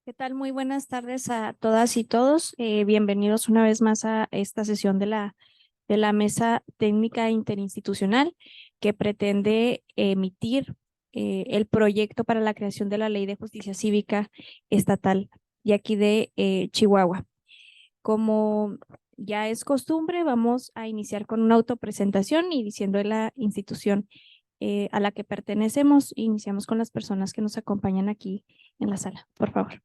¿Qué tal? Muy buenas tardes a todas y todos. Bienvenidos una vez más a esta sesión de la Mesa Técnica Interinstitucional que pretende emitir el proyecto para la creación de la Ley de Justicia Cívica Estatal y aquí de Chihuahua. Como ya es costumbre, vamos a iniciar con una autopresentación y diciendo de la institución a la que pertenecemos. Iniciamos con las personas que nos acompañan aquí en la sala, por favor.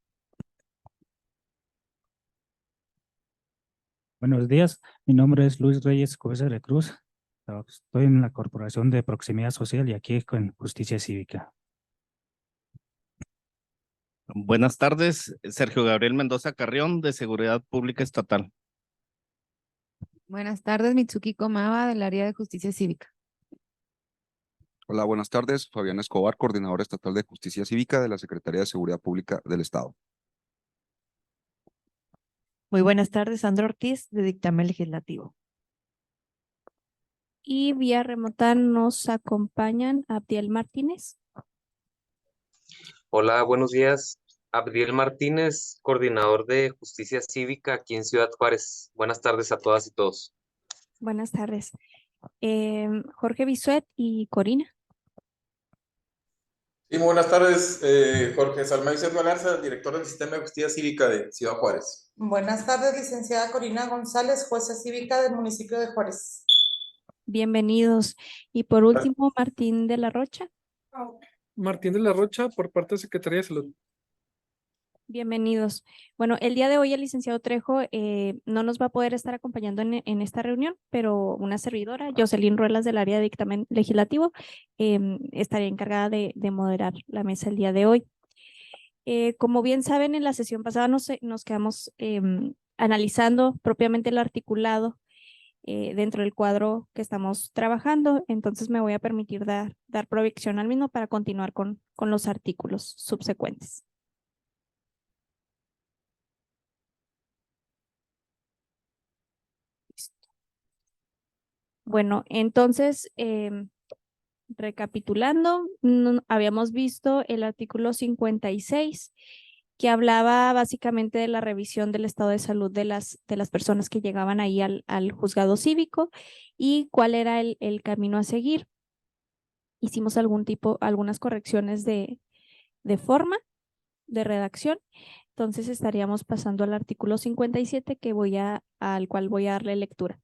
Buenos días, mi nombre es Luis Reyes Cobeza de Cruz. Estoy en la Corporación de Proximidad Social y aquí con Justicia Cívica. Buenas tardes, Sergio Gabriel Mendoza Carrión, de Seguridad Pública Estatal. Buenas tardes, Mitsuki Komaba, del área de Justicia Cívica. Hola, buenas tardes. Fabián Escobar, coordinador estatal de Justicia Cívica de la Secretaría de Seguridad Pública del Estado. Muy buenas tardes, Sandra Ortiz, de Dictamen Legislativo. Y vía remota nos acompañan Abdiel Martínez. Hola, buenos días. Abdiel Martínez, coordinador de Justicia Cívica aquí en Ciudad Juárez. Buenas tardes a todas y todos. Buenas tardes. Jorge Bisuet y Corina. Sí, muy buenas tardes, Jorge Salmay Galarza, director del Sistema de Justicia Cívica de Ciudad Juárez. Buenas tardes, licenciada Corina González, jueza cívica del municipio de Juárez. Bienvenidos. Y por último, Martín de la Rocha. Martín de la Rocha, por parte de Secretaría de Salud. Bienvenidos. Bueno, el día de hoy el licenciado Trejo no nos va a poder estar acompañando en esta reunión, pero una servidora, Jocelyn Ruelas, del área de dictamen legislativo, estaría encargada de moderar la mesa el día de hoy. Como bien saben, en la sesión pasada nos quedamos analizando propiamente el articulado dentro del cuadro que estamos trabajando, entonces me voy a permitir dar proyección al mismo para continuar con los artículos subsecuentes. Bueno, entonces, recapitulando, habíamos visto el artículo 56, que hablaba básicamente de la revisión del estado de salud de las personas que llegaban ahí al juzgado cívico y cuál era el camino a seguir. Hicimos algunas correcciones de forma, de redacción. Entonces estaríamos pasando al artículo 57 al cual voy a darle lectura.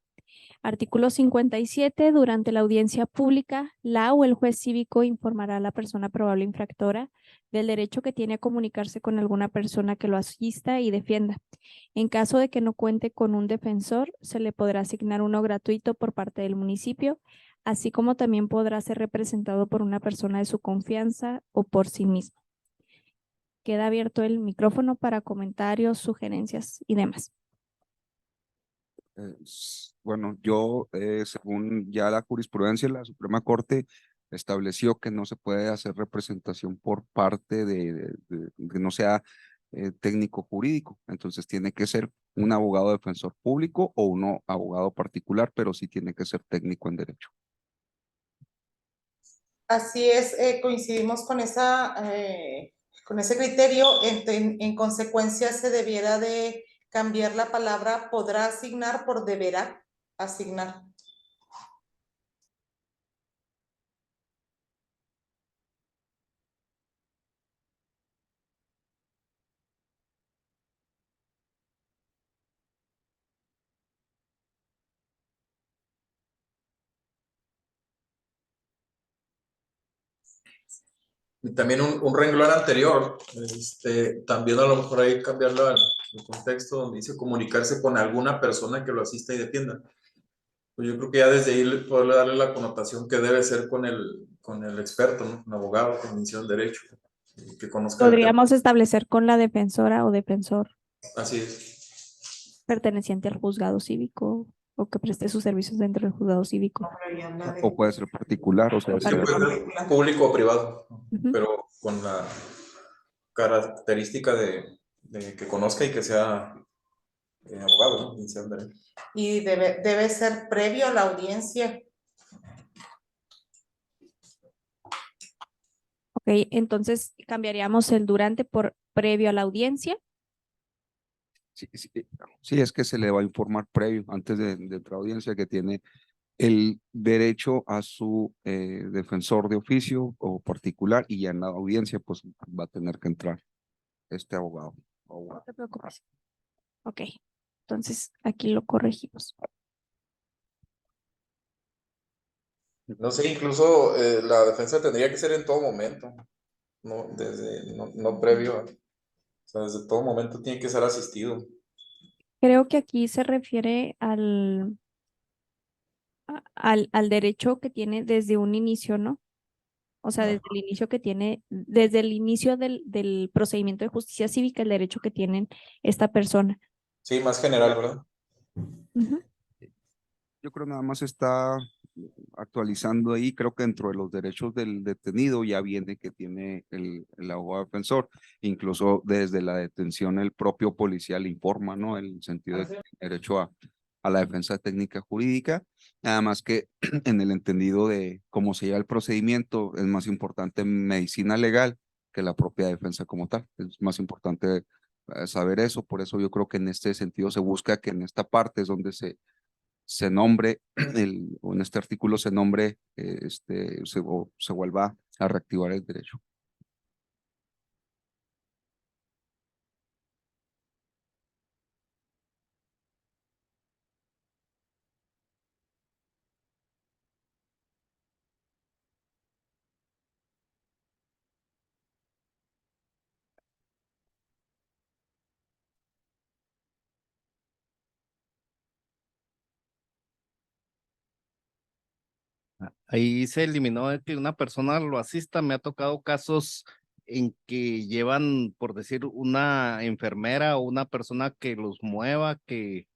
Artículo 57. Durante la audiencia pública, la o el juez cívico informará a la persona probable infractora del derecho que tiene a comunicarse con alguna persona que lo asista y defienda. En caso de que no cuente con un defensor, se le podrá asignar uno gratuito por parte del municipio, así como también podrá ser representado por una persona de su confianza o por sí mismo. Queda abierto el micrófono para comentarios, sugerencias y demás. Bueno, según ya la jurisprudencia, la Suprema Corte estableció que no se puede hacer representación por parte que no sea técnico jurídico. Entonces tiene que ser un abogado defensor público o un abogado particular, pero sí tiene que ser técnico en derecho. Así es, coincidimos con ese criterio. En consecuencia, se debiera de cambiar la palabra podrá asignar por deberá asignar. Y también un renglón anterior, también a lo mejor hay que cambiar el contexto donde dice comunicarse con alguna persona que lo asista y defienda. Pues yo creo que ya desde ahí poderle darle la connotación que debe ser con el experto, ¿no? Un abogado con inicio en derecho, que conozca el tema. Podríamos establecer con la defensora o defensor Así es. perteneciente al juzgado cívico o que preste sus servicios dentro del juzgado cívico. O puede ser particular, o sea, Sí, puede ser público o privado, pero con la característica de que conozca y que sea abogado, ¿no? Inicial en derecho. Y debe ser previo a la audiencia. Ok, entonces cambiaríamos el durante por previo a la audiencia. Sí, es que se le va a informar previo, antes de entrar a audiencia, que tiene el derecho a su defensor de oficio o particular, y ya en la audiencia pues va a tener que entrar este abogado. No te preocupes. Ok, entonces aquí lo corregimos. No sé, incluso la defensa tendría que ser en todo momento, no previo, o sea, desde todo momento tiene que ser asistido. Creo que aquí se refiere al derecho que tiene desde un inicio, ¿no? O sea, desde el inicio que tiene, desde el inicio del procedimiento de justicia cívica, el derecho que tienen esta persona. Sí, más general, ¿verdad? Ujú. Yo creo nada más está actualizando ahí, creo que dentro de los derechos del detenido ya viene que tiene el abogado defensor, incluso desde la detención el propio policía le informa, ¿no? En el sentido de derecho a la defensa técnica jurídica, nada más que en el entendido de cómo se lleva el procedimiento, es más importante medicina legal que la propia defensa como tal, es más importante saber eso, por eso yo creo que en este sentido se busca que en esta parte es donde se nombre, o en este artículo se nombre, se vuelva a reactivar el derecho. Ahí se eliminó de que una persona lo asista. Me ha tocado casos en que llevan, por decir, una enfermera o una persona que los mueva, que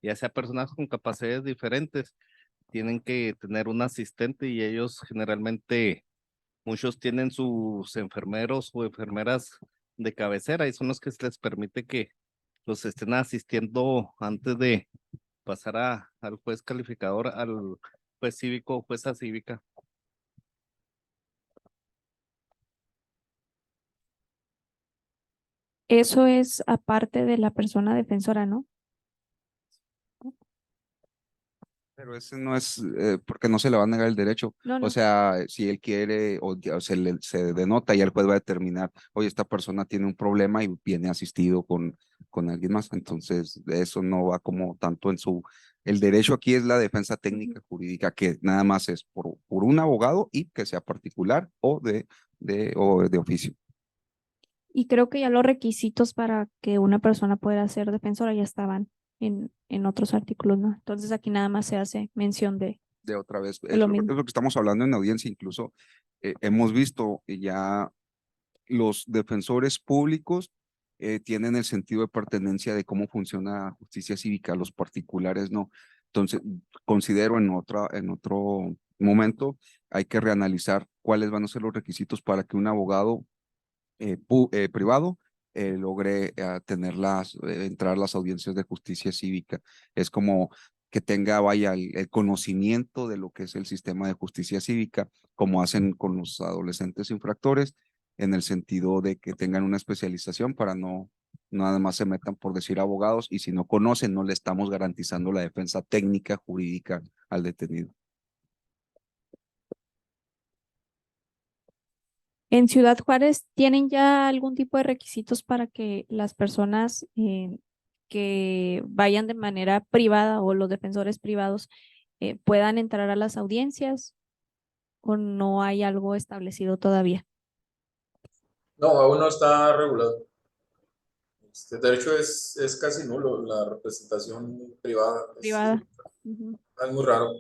ya sea personas con capacidades diferentes, tienen que tener un asistente y ellos generalmente, muchos tienen sus enfermeros o enfermeras de cabecera y son los que se les permite que los estén asistiendo antes de pasar al juez calificador, al juez cívico o jueza cívica. Eso es aparte de la persona defensora, ¿no? Pero ese no es, porque no se le va a negar el derecho. No, O no. sea, si él quiere o se denota y el juez va a determinar, oye, esta persona tiene un problema y viene asistido con alguien más. Entonces, de eso no va como tanto en su, el derecho aquí es la defensa técnica jurídica, que nada más es por un abogado y que sea particular o de oficio. Y creo que ya los requisitos para que una persona pueda ser defensora ya estaban en otros artículos, ¿no? Entonces aquí nada más se hace mención de Otra vez, lo es lo mismo. que estamos hablando en audiencia, incluso hemos visto ya los defensores públicos tienen el sentido de pertenencia de cómo funciona la justicia cívica, los particulares no. Entonces, considero en otro momento hay que reanalizar cuáles van a ser los requisitos para que un abogado privado logre entrar a las audiencias de justicia cívica. Es como que tenga, vaya, el conocimiento de lo que es el sistema de justicia cívica, como hacen con los adolescentes infractores, en el sentido de que tengan una especialización para no nada más se metan por decir abogados, y si no conocen, no le estamos garantizando la defensa técnica jurídica al detenido. En Ciudad Juárez, ¿tienen ya algún tipo de requisitos para que las personas que vayan de manera privada o los defensores privados puedan entrar a las audiencias o no hay algo establecido todavía? No, aún no está regulado. De hecho, es casi nulo la representación privada. Privada. Ujú. Es muy raro.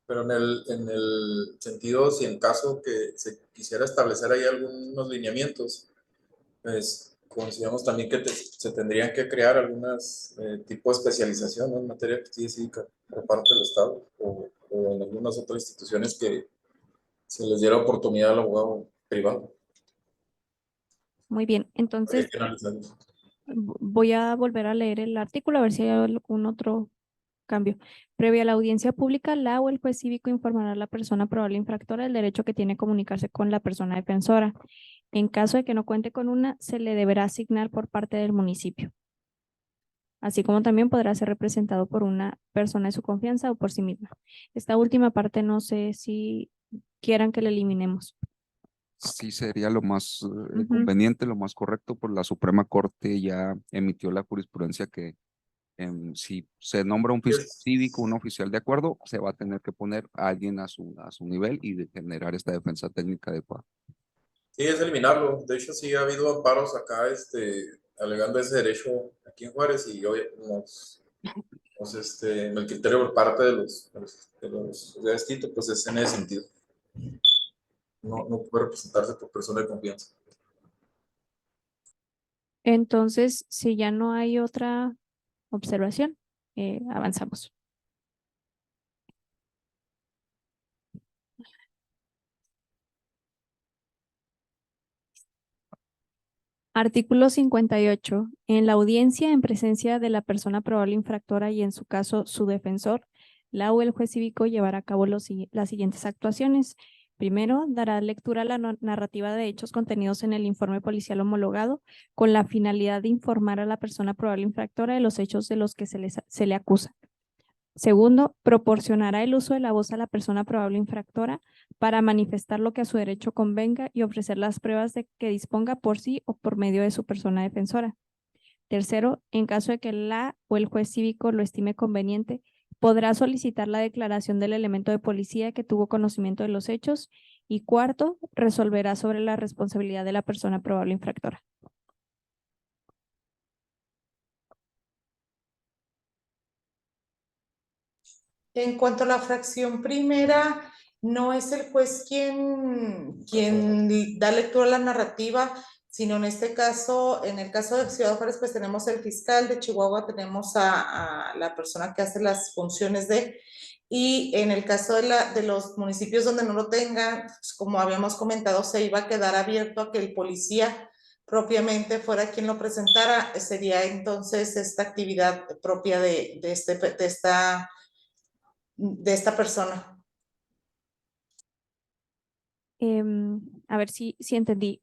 Pero en el sentido, si en caso que se quisiera establecer ahí algunos lineamientos, pues consideramos también que se tendrían que crear algunas tipo de especialización, ¿no?, en materia de justicia cívica por parte del Estado o en algunas otras instituciones que se les diera oportunidad al abogado privado. Muy bien, Habría entonces que analizarlo. voy a volver a leer el artículo a ver si hay algún otro cambio. Previa a la audiencia pública, la o el juez cívico informará a la persona probable infractora del derecho que tiene a comunicarse con la persona defensora. En caso de que no cuente con una, se le deberá asignar por parte del municipio, así como también podrá ser representado por una persona de su confianza o por sí misma. Esta última parte no sé si quieran que la eliminemos. Sí sería lo más Ujú. conveniente, lo más correcto, pues la Suprema Corte ya emitió la jurisprudencia que si se nombra un fiscal cívico, un oficial de acuerdo, se va a tener que poner a alguien a su nivel y de generar esta defensa técnica adecuada. Sí, es eliminarlo. De hecho, sí ha habido amparos acá, alegando ese derecho aquí en Juárez y hoy el criterio por parte de los distintos, pues es en ese sentido. No puede representarse por persona de confianza. Entonces, si ya no hay otra observación, avanzamos. Artículo 58. En la audiencia en presencia de la persona probable infractora y en su caso su defensor, la o el juez cívico llevará a cabo las siguientes actuaciones. Primero, dará lectura a la narrativa de hechos contenidos en el informe policial homologado con la finalidad de informar a la persona probable infractora de los hechos de los que se le acusa. Segundo, proporcionará el uso de la voz a la persona probable infractora para manifestar lo que a su derecho convenga y ofrecer las pruebas de que disponga por sí o por medio de su persona defensora. Tercero, en caso de que la o el juez cívico lo estime conveniente, podrá solicitar la declaración del elemento de policía que tuvo conocimiento de los hechos. Y cuarto, resolverá sobre la responsabilidad de la persona probable infractora. En cuanto a la fracción primera, no es el juez quien da lectura a la narrativa, sino en este caso, en el caso de Ciudad Juárez, pues tenemos el fiscal, de Chihuahua tenemos a la persona que hace las funciones y en el caso de los municipios donde no lo tengan, pues, como habíamos comentado, se iba a quedar abierto a que el policía propiamente fuera quien lo presentara. Sería entonces esta actividad propia de esta persona. A ver si entendí.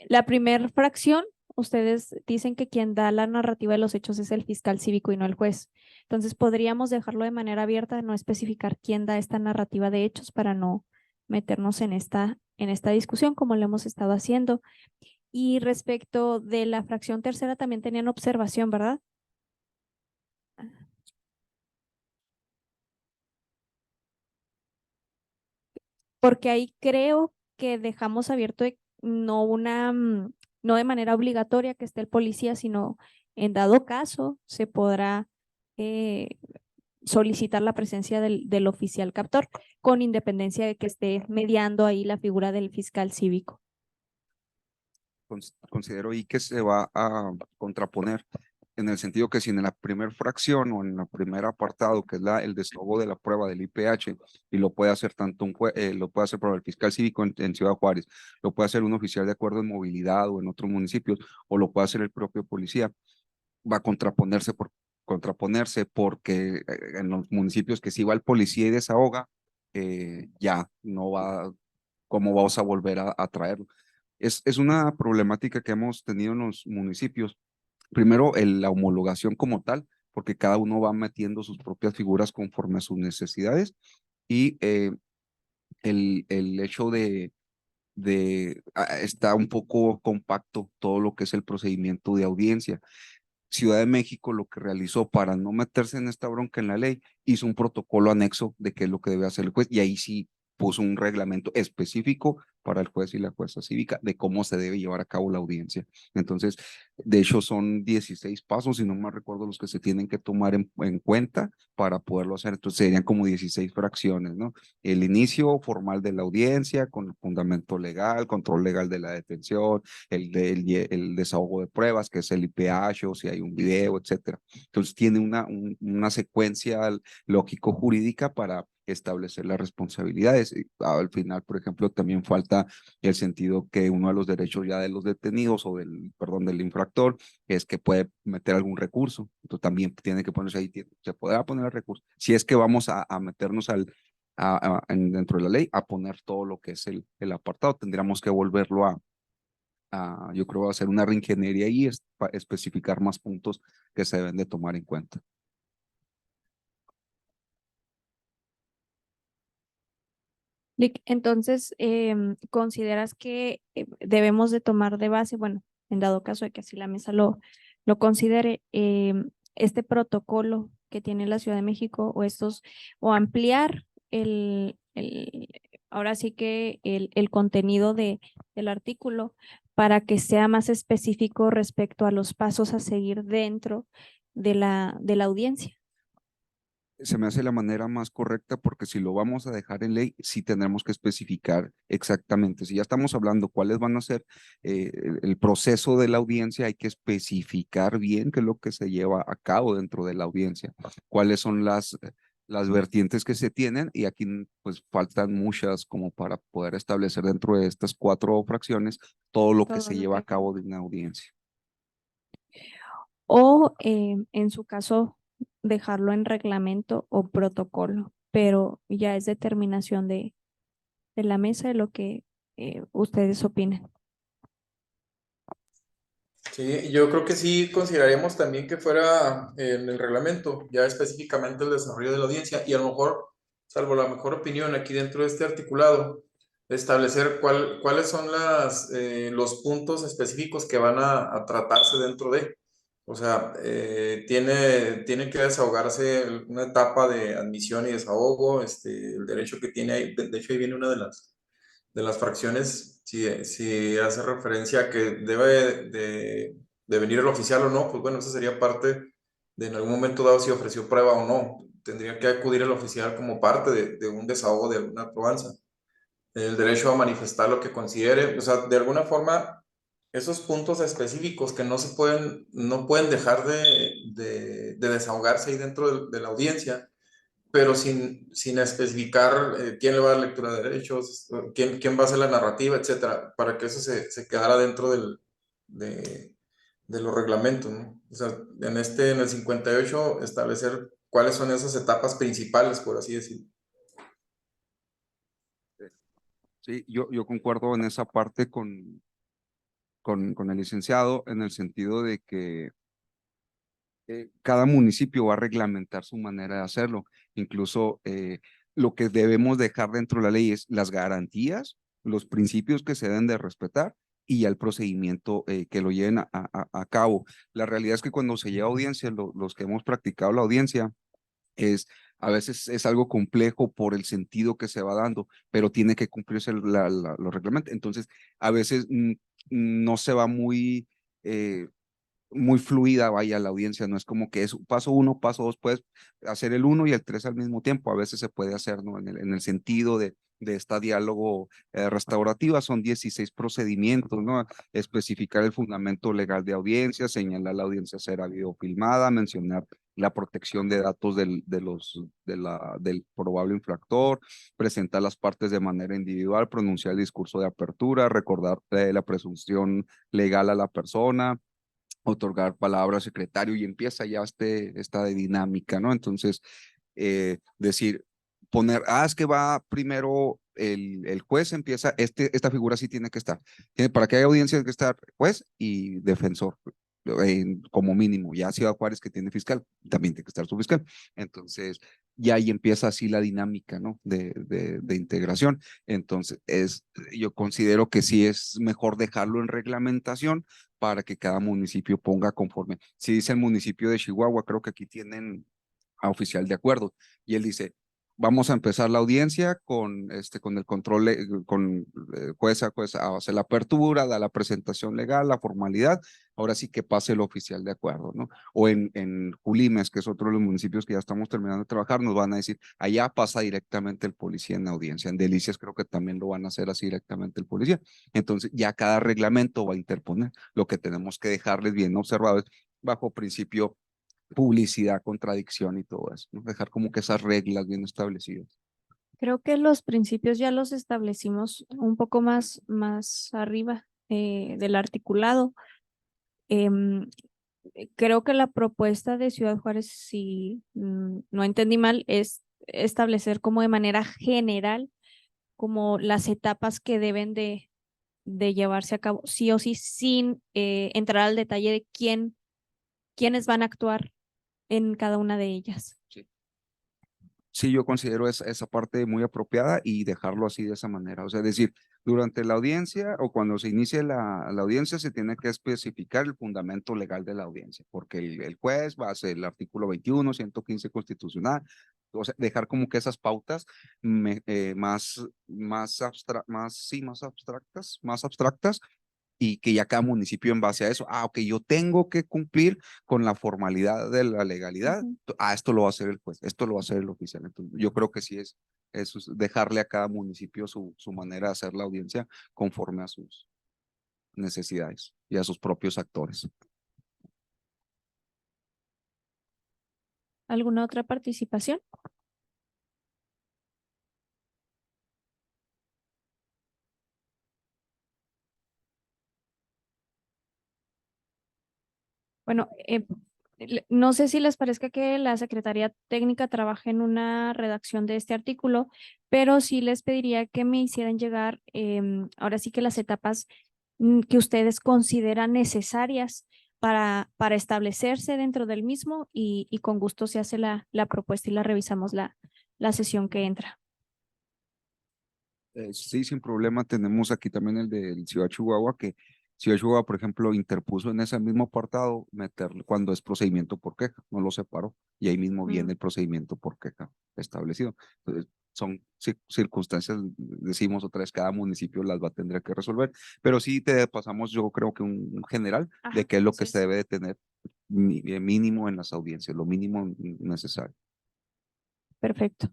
La primera fracción, ustedes dicen que quien da la narrativa de los hechos es el fiscal cívico y no el juez. Entonces, podríamos dejarlo de manera abierta, no especificar quién da esta narrativa de hechos para no meternos en esta discusión como lo hemos estado haciendo. Y respecto de la fracción tercera, también tenían observación, ¿verdad? Porque ahí creo que dejamos abierto no de manera obligatoria que esté el policía, sino en dado caso se podrá solicitar la presencia del oficial captor, con independencia de que esté mediando ahí la figura del fiscal cívico. Considero ahí que se va a contraponer en el sentido que si en la primera fracción o en el primer apartado, que es el desahogo de la prueba del IPH, y lo puede hacer tanto un juez, lo puede hacer por el fiscal cívico en Ciudad Juárez, lo puede hacer un oficial de acuerdo en movilidad o en otros municipios, o lo puede hacer el propio policía, va a contraponerse porque en los municipios que si va el policía y desahoga, ya no va, ¿cómo vamos a volver a traerlo? Es una problemática que hemos tenido en los municipios. Primero, la homologación como tal, porque cada uno va metiendo sus propias figuras conforme a sus necesidades, y el hecho está un poco compacto todo lo que es el procedimiento de audiencia. Ciudad de México lo que realizó para no meterse en esta bronca en la ley, hizo un protocolo anexo de qué es lo que debe hacer el juez, y ahí sí puso un reglamento específico para el juez y la jueza cívica de cómo se debe llevar a cabo la audiencia. Entonces, de hecho, son 16 pasos, si no me recuerdo, los que se tienen que tomar en cuenta para poderlo hacer. Entonces, serían como 16 fracciones, ¿no? El inicio formal de la audiencia con el fundamento legal, control legal de la detención, el desahogo de pruebas, que es el IPH, o si hay un video, etcétera. Entonces, tiene una secuencia lógico-jurídica para establecer las responsabilidades. Al final, por ejemplo, también falta el sentido que uno de los derechos ya de los detenidos o del infractor es que puede meter algún recurso. Entonces también tiene que ponerse ahí, se podrá poner el recurso. Si es que vamos a meternos dentro de la ley a poner todo lo que es el apartado. Tendríamos que volverlo yo creo, hacer una reingeniería y especificar más puntos que se deben de tomar en cuenta. Lic, entonces, ¿consideras que debemos de tomar de base, bueno, en dado caso de que así la mesa lo considere, este protocolo que tiene la Ciudad de México o ampliar ahora sí que el contenido del artículo para que sea más específico respecto a los pasos a seguir dentro de la audiencia? Se me hace la manera más correcta porque si lo vamos a dejar en ley, sí tendremos que especificar exactamente. Si ya estamos hablando cuáles van a ser el proceso de la audiencia, hay que especificar bien qué es lo que se lleva a cabo dentro de la audiencia, cuáles son las vertientes que se tienen y aquí pues faltan muchas como para poder establecer dentro de estas 4 fracciones todo lo que Todo se lo lleva que- a cabo de una audiencia. O en su caso, dejarlo en reglamento o protocolo, pero ya es determinación de la mesa de lo que ustedes opinen. Sí, yo creo que sí consideraríamos también que fuera en el reglamento, ya específicamente el desarrollo de la audiencia y a lo mejor, salvo la mejor opinión aquí dentro de este articulado, establecer cuáles son los puntos específicos que van a tratarse dentro de. O sea, tiene que desahogarse una etapa de admisión y desahogo, el derecho que tiene ahí, de hecho ahí viene una de las fracciones, si hace referencia a que debe de venir el oficial o no, pues bueno, eso sería parte de en algún momento dado si ofreció prueba o no. Tendría que acudir el oficial como parte de un desahogo de alguna probanza. El derecho a manifestar lo que considere, o sea, de alguna forma, esos puntos específicos que no pueden dejar de desahogarse ahí dentro de la audiencia, pero sin especificar quién le va a dar lectura de derechos, quién va a hacer la narrativa, etcétera, para que eso se quedara dentro de los reglamentos, ¿no? O sea, en el 58, establecer cuáles son esas etapas principales, por así decirlo. Sí, yo concuerdo en esa parte con el licenciado en el sentido de que cada municipio va a reglamentar su manera de hacerlo. Incluso lo que debemos dejar dentro de la ley es las garantías, los principios que se deben de respetar y ya el procedimiento que lo lleven a cabo. La realidad es que cuando se lleva audiencia, los que hemos practicado la audiencia, a veces es algo complejo por el sentido que se va dando, pero tiene que cumplirse los reglamentos. Entonces, a veces no se va muy fluida, vaya, la audiencia, no es como que es paso 1, paso 2, puedes hacer el 1 y el 3 al mismo tiempo, a veces se puede hacer, ¿no? En el sentido de esta diálogo restaurativa, son 16 procedimientos, ¿no? Especificar el fundamento legal de audiencia, señalar la audiencia será videofilmada, mencionar la protección de datos del probable infractor, presentar las partes de manera individual, pronunciar el discurso de apertura, recordar la presunción legal a la persona, otorgar palabra al secretario y empieza ya esta dinámica, ¿no? Entonces, decir, poner, es que va primero el juez, empieza, esta figura sí tiene que estar. Para que haya audiencia tiene que estar juez y defensor, como mínimo. Ya Ciudad Juárez que tiene fiscal, también tiene que estar su fiscal. Entonces, ya ahí empieza así la dinámica, ¿no? De integración. Entonces, yo considero que sí es mejor dejarlo en reglamentación para que cada municipio ponga conforme. Si dice el municipio de Chihuahua, creo que aquí tienen a oficial de acuerdo, y él dice, vamos a empezar la audiencia con el control, con jueza a hacer la apertura, da la presentación legal, la formalidad, ahora sí que pase el oficial de acuerdo, ¿no? O en Julimes, que es otro de los municipios que ya estamos terminando de trabajar, nos van a decir, allá pasa directamente el policía en la audiencia. En Delicias creo que también lo van a hacer así directamente el policía. Entonces ya cada reglamento va a interponer. Lo que tenemos que dejarles bien observado es bajo principio publicidad, contradicción y todo eso, ¿no? Dejar como que esas reglas bien establecidas. Creo que los principios ya los establecimos un poco más arriba del articulado. Creo que la propuesta de Ciudad Juárez, si no entendí mal, es establecer como de manera general como las etapas que deben de llevarse a cabo, sí o sí, sin entrar al detalle de quiénes van a actuar en cada una de ellas. Sí, yo considero esa parte muy apropiada y dejarlo así de esa manera. O sea, es decir, durante la audiencia o cuando se inicie la audiencia se tiene que especificar el fundamento legal de la audiencia, porque el juez va a hacer el artículo 21, 115 constitucional, o sea, dejar como que esas pautas más abstractas y que ya cada municipio en base a eso, ok, yo tengo que cumplir con la formalidad de la legalidad, esto lo va a hacer el juez, esto lo va a hacer el oficial. Entonces, yo creo que sí es dejarle a cada municipio su manera de hacer la audiencia conforme a sus necesidades y a sus propios actores. ¿Alguna otra participación? Bueno, no sé si les parezca que la Secretaría Técnica trabaje en una redacción de este artículo, pero sí les pediría que me hicieran llegar ahora sí que las etapas que ustedes consideran necesarias para establecerse dentro del mismo y con gusto se hace la propuesta y la revisamos la sesión que entra. Sí, sin problema. Tenemos aquí también el de Ciudad Chihuahua, que Ciudad Chihuahua, por ejemplo, interpuso en ese mismo apartado meterlo cuando es procedimiento por queja, no lo separó, y ahí mismo viene el procedimiento por queja establecido. Entonces, son circunstancias, decimos otra vez, cada municipio las va a tener que resolver, pero sí te pasamos, yo creo que un general de qué es lo que se debe de tener mínimo en las audiencias, lo mínimo necesario. Perfecto.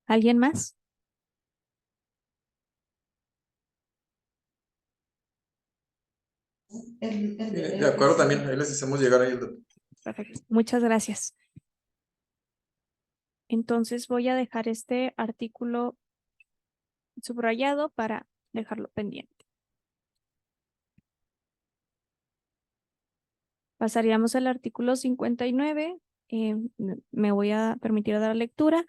¿Alguien más? De acuerdo también, ahí les hacemos llegar ahí el... Perfecto. Muchas gracias. Entonces voy a dejar este artículo subrayado para dejarlo pendiente. Pasaríamos al artículo 59. Me voy a permitir dar lectura.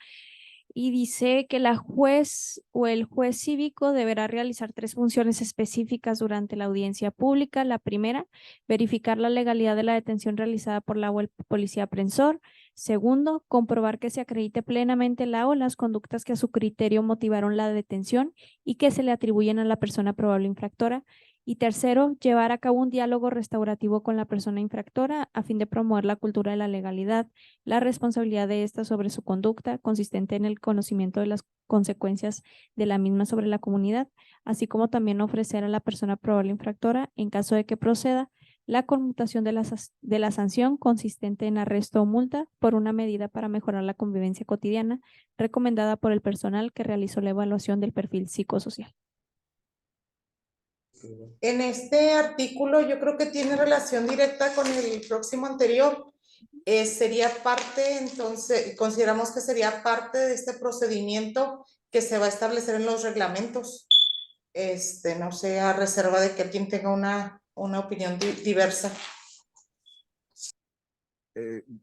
Y dice que la juez o el juez cívico deberá realizar 3 funciones específicas durante la audiencia pública. La primera, verificar la legalidad de la detención realizada por la o el policía aprehensior. Segundo, comprobar que se acredite plenamente la o las conductas que a su criterio motivaron la detención y que se le atribuyen a la persona probable infractora. Y tercero, llevar a cabo un diálogo restaurativo con la persona infractora a fin de promover la cultura de la legalidad, la responsabilidad de ésta sobre su conducta, consistente en el conocimiento de las consecuencias de la misma sobre la comunidad, así como también ofrecer a la persona probable infractora, en caso de que proceda, la conmutación de la sanción consistente en arresto o multa por una medida para mejorar la convivencia cotidiana recomendada por el personal que realizó la evaluación del perfil psicosocial. En este artículo yo creo que tiene relación directa con el próximo anterior. Sería parte, entonces, consideramos que sería parte de este procedimiento que se va a establecer en los reglamentos. No sé, a reserva de que alguien tenga una opinión diversa.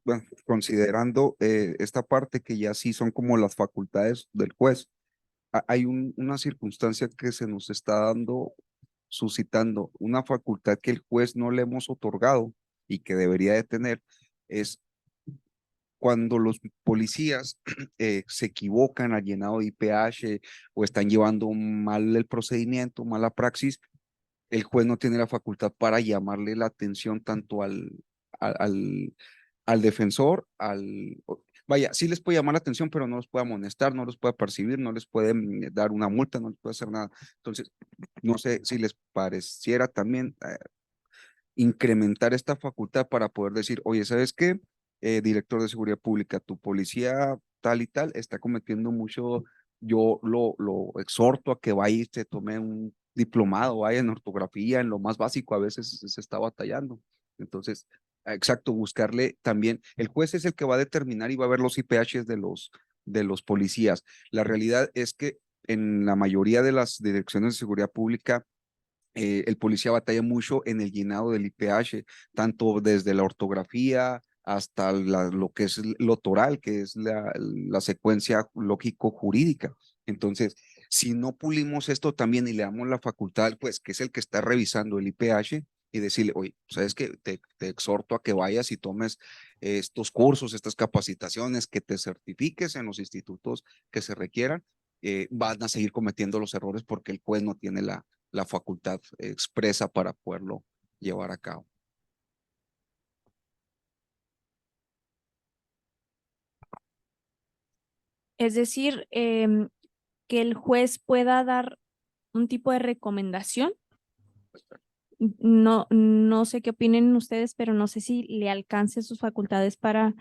Bueno, considerando esta parte que ya sí son como las facultades del juez, hay una circunstancia que se nos está suscitando, una facultad que el juez no le hemos otorgado y que debería de tener, es cuando los policías se equivocan al llenado de IPH o están llevando mal el procedimiento, mala praxis, el juez no tiene la facultad para llamarle la atención tanto al defensor, vaya, sí les puede llamar la atención, pero no los puede amonestar, no los puede percibir, no les puede dar una multa, no les puede hacer nada. Entonces, no sé si les pareciera también incrementar esta facultad para poder decir, oye, ¿sabes qué? Director de Seguridad Pública, tu policía tal y tal está cometiendo mucho, yo lo exhorto a que vaya y se tome un diplomado, vaya en ortografía, en lo más básico, a veces se está batallando. Entonces, exacto, buscarle también, el juez es el que va a determinar y va a ver los IPHs de los policías. La realidad es que en la mayoría de las direcciones de seguridad pública, el policía batalla mucho en el llenado del IPH, tanto desde la ortografía, hasta lo que es lo toral, que es la secuencia lógico-jurídica. Entonces, si no pulimos esto también y le damos la facultad, pues, que es el que está revisando el IPH, y decirle, oye, ¿sabes qué? Te exhorto a que vayas y tomes estos cursos, estas capacitaciones, que te certifiques en los institutos que se requieran, van a seguir cometiendo los errores porque el juez no tiene la facultad expresa para poderlo llevar a cabo. Es decir, que el juez pueda dar un tipo de recomendación. No sé qué opinen ustedes, pero no sé si le alcance sus facultades para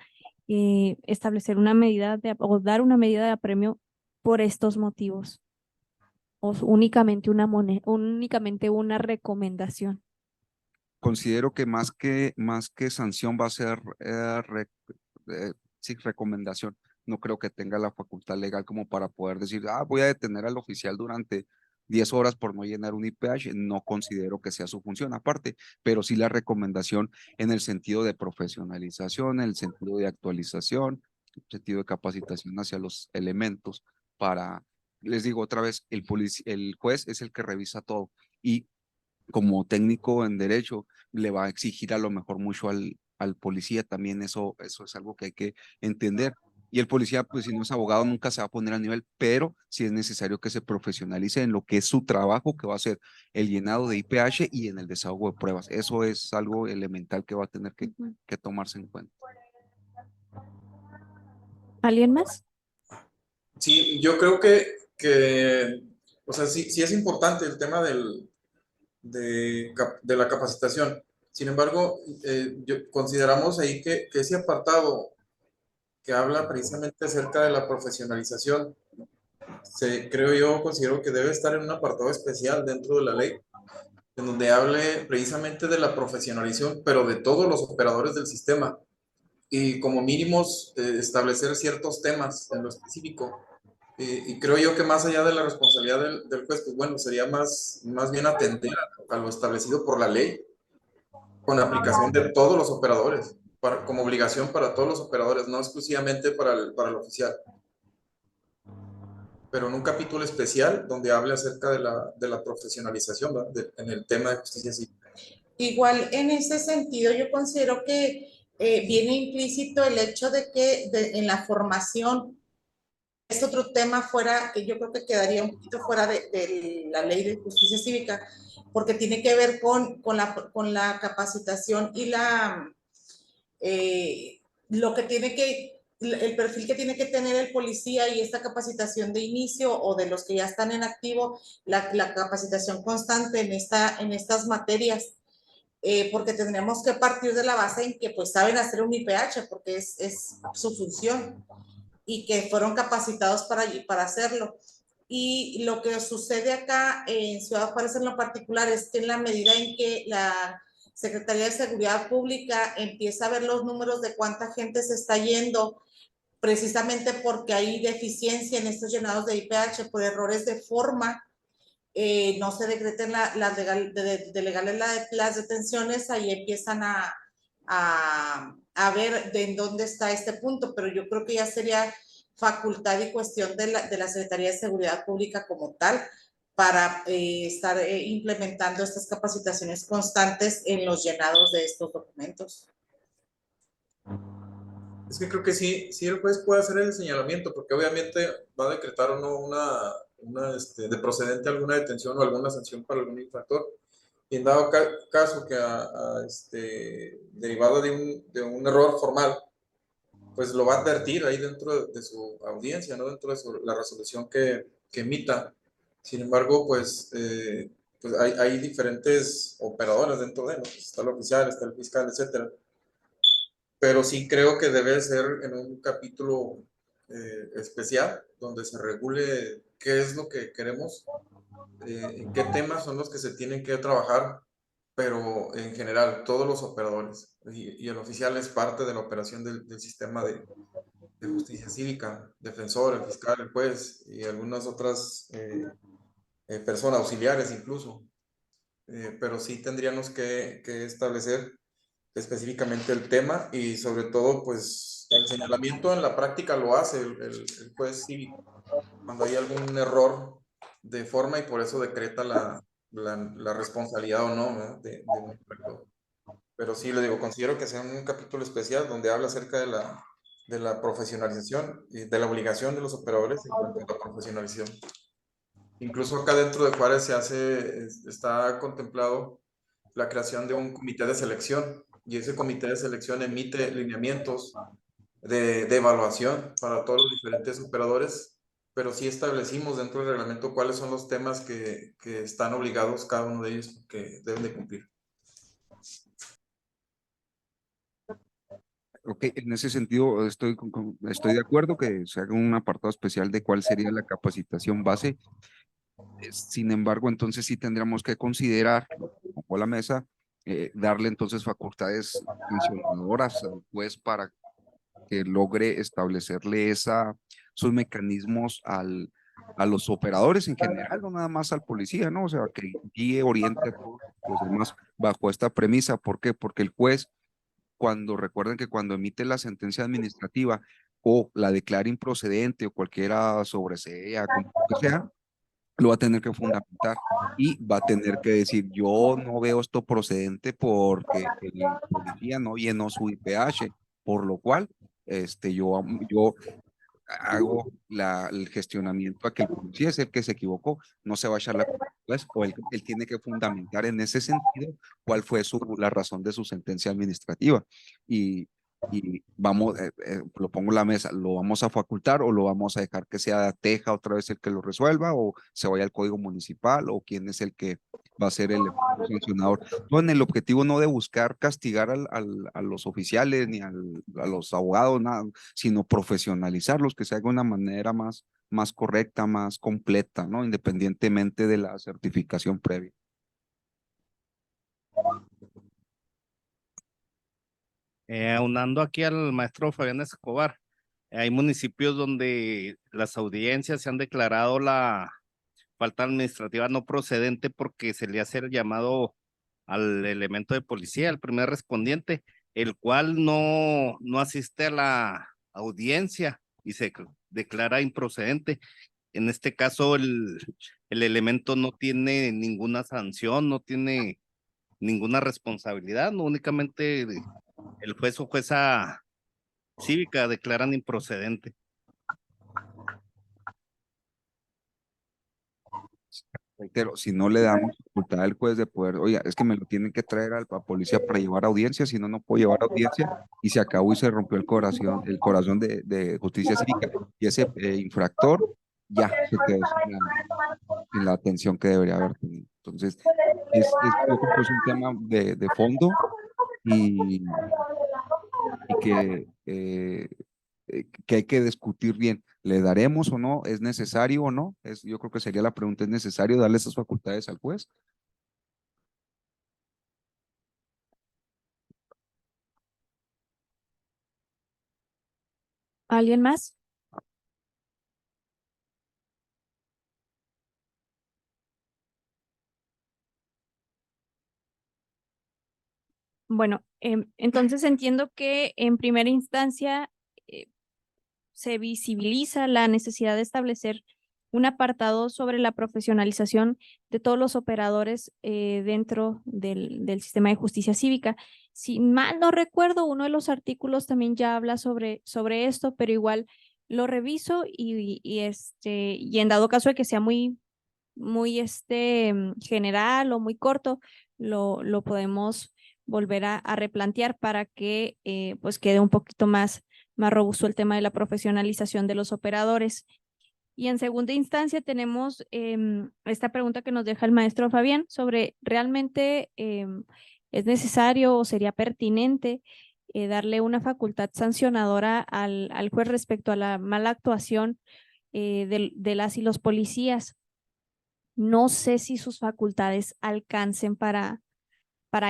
establecer una medida o dar una medida de apremio por estos motivos. O únicamente únicamente una recomendación. Considero que más que sanción va a ser sí, recomendación. No creo que tenga la facultad legal como para poder decir, voy a detener al oficial durante 10 horas por no llenar un IPH. No considero que sea su función aparte, pero sí la recomendación en el sentido de profesionalización, en el sentido de actualización, en el sentido de capacitación hacia los elementos para, les digo otra vez, el juez es el que revisa todo y como técnico en derecho le va a exigir a lo mejor mucho al policía también. Eso es algo que hay que entender. Y el policía, pues si no es abogado, nunca se va a poner a nivel, pero sí es necesario que se profesionalice en lo que es su trabajo, que va a ser el llenado de IPH y en el desahogo de pruebas. Eso es algo elemental que va a tener que tomarse en cuenta. ¿Alguien más? Sí, yo creo que o sea, sí es importante el tema de la capacitación. Sin embargo, consideramos ahí que ese apartado que habla precisamente acerca de la profesionalización, considero que debe estar en un apartado especial dentro de la ley, en donde hable precisamente de la profesionalización, pero de todos los operadores del sistema, y como mínimos establecer ciertos temas en lo específico. Y creo yo que más allá de la responsabilidad del juez, pues bueno, sería más bien atender a lo establecido por la ley, con la aplicación de todos los operadores, como obligación para todos los operadores, no exclusivamente para el oficial. Pero en un capítulo especial donde hable acerca de la profesionalización, en el tema de justicia civil. Igual en ese sentido yo considero que viene implícito el hecho de que en la formación es otro tema fuera, que yo creo que quedaría un poquito fuera de la ley de justicia cívica, porque tiene que ver con la capacitación y lo que tiene el perfil que tiene que tener el policía y esta capacitación de inicio o de los que ya están en activo, la capacitación constante en estas materias. Porque tendremos que partir de la base en que pues saben hacer un IPH porque es su función y que fueron capacitados para hacerlo. Y lo que sucede acá en Ciudad Juárez en lo particular es que en la medida en que la Secretaría de Seguridad Pública empieza a ver los números de cuánta gente se está yendo, precisamente porque hay deficiencia en estos llenados de IPH por errores de forma, no se decreten legales las detenciones, ahí empiezan a ver de en dónde está este punto, pero yo creo que ya sería facultad y cuestión de la Secretaría de Seguridad Pública como tal para estar implementando estas capacitaciones constantes en los llenados de estos documentos. Es que creo que sí el juez puede hacer el señalamiento, porque obviamente va a decretar o no de procedente alguna detención o alguna sanción para algún infractor. Y en dado caso que derivado de un error formal, pues lo va a advertir ahí dentro de su audiencia, ¿no? Dentro de la resolución que emita. Sin embargo, pues hay diferentes operadores dentro de él, ¿no? Pues está el oficial, está el fiscal, etcétera. Pero sí creo que debe ser en un capítulo especial donde se regule qué es lo que queremos, en qué temas son los que se tienen que trabajar, pero en general todos los operadores y el oficial es parte de la operación del sistema de justicia cívica, defensor, el fiscal, el juez y algunas otras personas auxiliares incluso, pero sí tendríamos que establecer específicamente el tema y sobre todo, pues, el señalamiento en la práctica lo hace el juez cívico cuando hay algún error de forma y por eso decreta la responsabilidad o no, ¿verdad? de un infractor. Pero sí, le digo, considero que sea un capítulo especial donde habla acerca de la profesionalización y de la obligación de los operadores en cuanto a la profesionalización. Incluso acá dentro de Juárez está contemplado la creación de un comité de selección y ese comité de selección emite lineamientos de evaluación para todos los diferentes operadores, pero sí establecimos dentro del reglamento cuáles son los temas que están obligados cada uno de ellos que deben de cumplir. Ok, en ese sentido estoy de acuerdo que se haga un apartado especial de cuál sería la capacitación base. Sin embargo, entonces sí tendríamos que considerar, como la mesa, darle entonces facultades sancionadoras al juez para que logre establecerle sus mecanismos a los operadores en general, no nada más al policía, ¿no? O sea, que guíe, oriente a todos los demás bajo esta premisa. ¿Por qué? Porque el juez, recuerden que cuando emite la sentencia administrativa o la declara improcedente o cualquiera sobresea, como que sea, lo va a tener que fundamentar y va a tener que decir, yo no veo esto procedente porque el policía no llenó su IPH, por lo cual yo hago el gestionamiento a que el policía es el que se equivocó, no se va a echar la culpa, pues, o él tiene que fundamentar en ese sentido cuál fue la razón de su sentencia administrativa. Y vamos, lo pongo en la mesa, ¿lo vamos a facultar o lo vamos a dejar que sea Teja otra vez el que lo resuelva o se vaya al código municipal o quién es el que va a ser el sancionador? Con el objetivo no de buscar castigar a los oficiales ni a los abogados, nada, sino profesionalizarlos, que se haga de una manera más correcta, más completa, ¿no? Independientemente de la certificación previa. Aunando aquí al maestro Fabián Escobar, hay municipios donde las audiencias se han declarado la falta administrativa no procedente porque se le hace el llamado al elemento de policía, el primer respondiente, el cual no asiste a la audiencia y se declara improcedente. En este caso, el elemento no tiene ninguna sanción, no tiene ninguna responsabilidad, no únicamente el juez o jueza cívica declaran improcedente. Reitero, si no le damos facultad al juez de poder, oiga, es que me lo tienen que traer a la policía para llevar audiencia, si no, no puedo llevar audiencia, y se acabó y se rompió el corazón de justicia cívica, y ese infractor ya se quedó sin la atención que debería haber tenido. Entonces, yo creo que es un tema de fondo y que hay que discutir bien. ¿Le daremos o no? ¿Es necesario o no? Yo creo que sería la pregunta, ¿es necesario darle esas facultades al juez? ¿Alguien más? Bueno, entonces entiendo que en primera instancia se visibiliza la necesidad de establecer un apartado sobre la profesionalización de todos los operadores dentro del sistema de justicia cívica. Si mal no recuerdo, uno de los artículos también ya habla sobre esto, pero igual lo reviso y en dado caso de que sea muy general o muy corto, lo podemos volver a replantear para que pues quede un poquito más robusto el tema de la profesionalización de los operadores. Y en segunda instancia tenemos esta pregunta que nos deja el maestro Fabián sobre realmente es necesario o sería pertinente darle una facultad sancionadora al juez respecto a la mala actuación de las y los policías. No sé si sus facultades alcancen para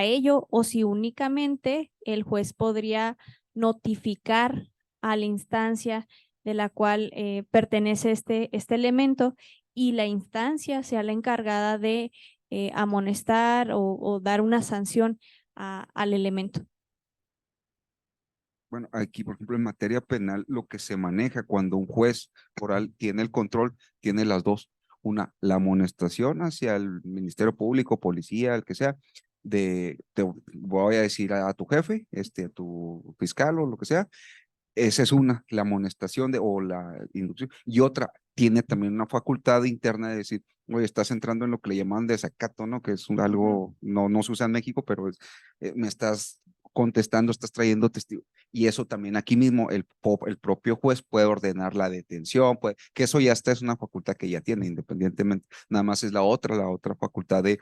ello o si únicamente el juez podría notificar a la instancia de la cual pertenece este elemento y la instancia sea la encargada de amonestar o dar una sanción al elemento. Bueno, aquí, por ejemplo, en materia penal, lo que se maneja cuando un juez oral tiene el control, tiene las dos. Una, la amonestación hacia el Ministerio Público, policía, el que sea, te voy a decir a tu jefe, a tu fiscal o lo que sea. Esa es una, la amonestación o la inducción. Y otra, tiene también una facultad interna de decir, oye, estás entrando en lo que le llaman desacato, ¿no? Que es algo, no se usa en México, pero me estás contestando, estás trayendo testigos. Y eso también aquí mismo, el propio juez puede ordenar la detención, que eso ya está, es una facultad que ya tiene independientemente. Nada más es la otra facultad de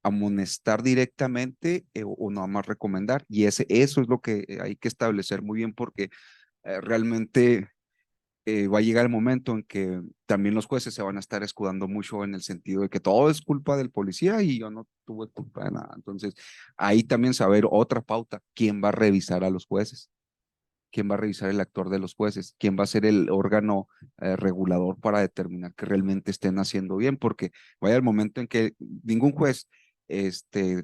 amonestar directamente o nada más recomendar. Y eso es lo que hay que establecer muy bien porque realmente va a llegar el momento en que también los jueces se van a estar escudando mucho en el sentido de que todo es culpa del policía y yo no tuve culpa de nada. Entonces, ahí también saber otra pauta, quién va a revisar a los jueces, quién va a revisar el actor de los jueces, quién va a ser el órgano regulador para determinar que realmente estén haciendo bien, porque vaya el momento en que ningún juez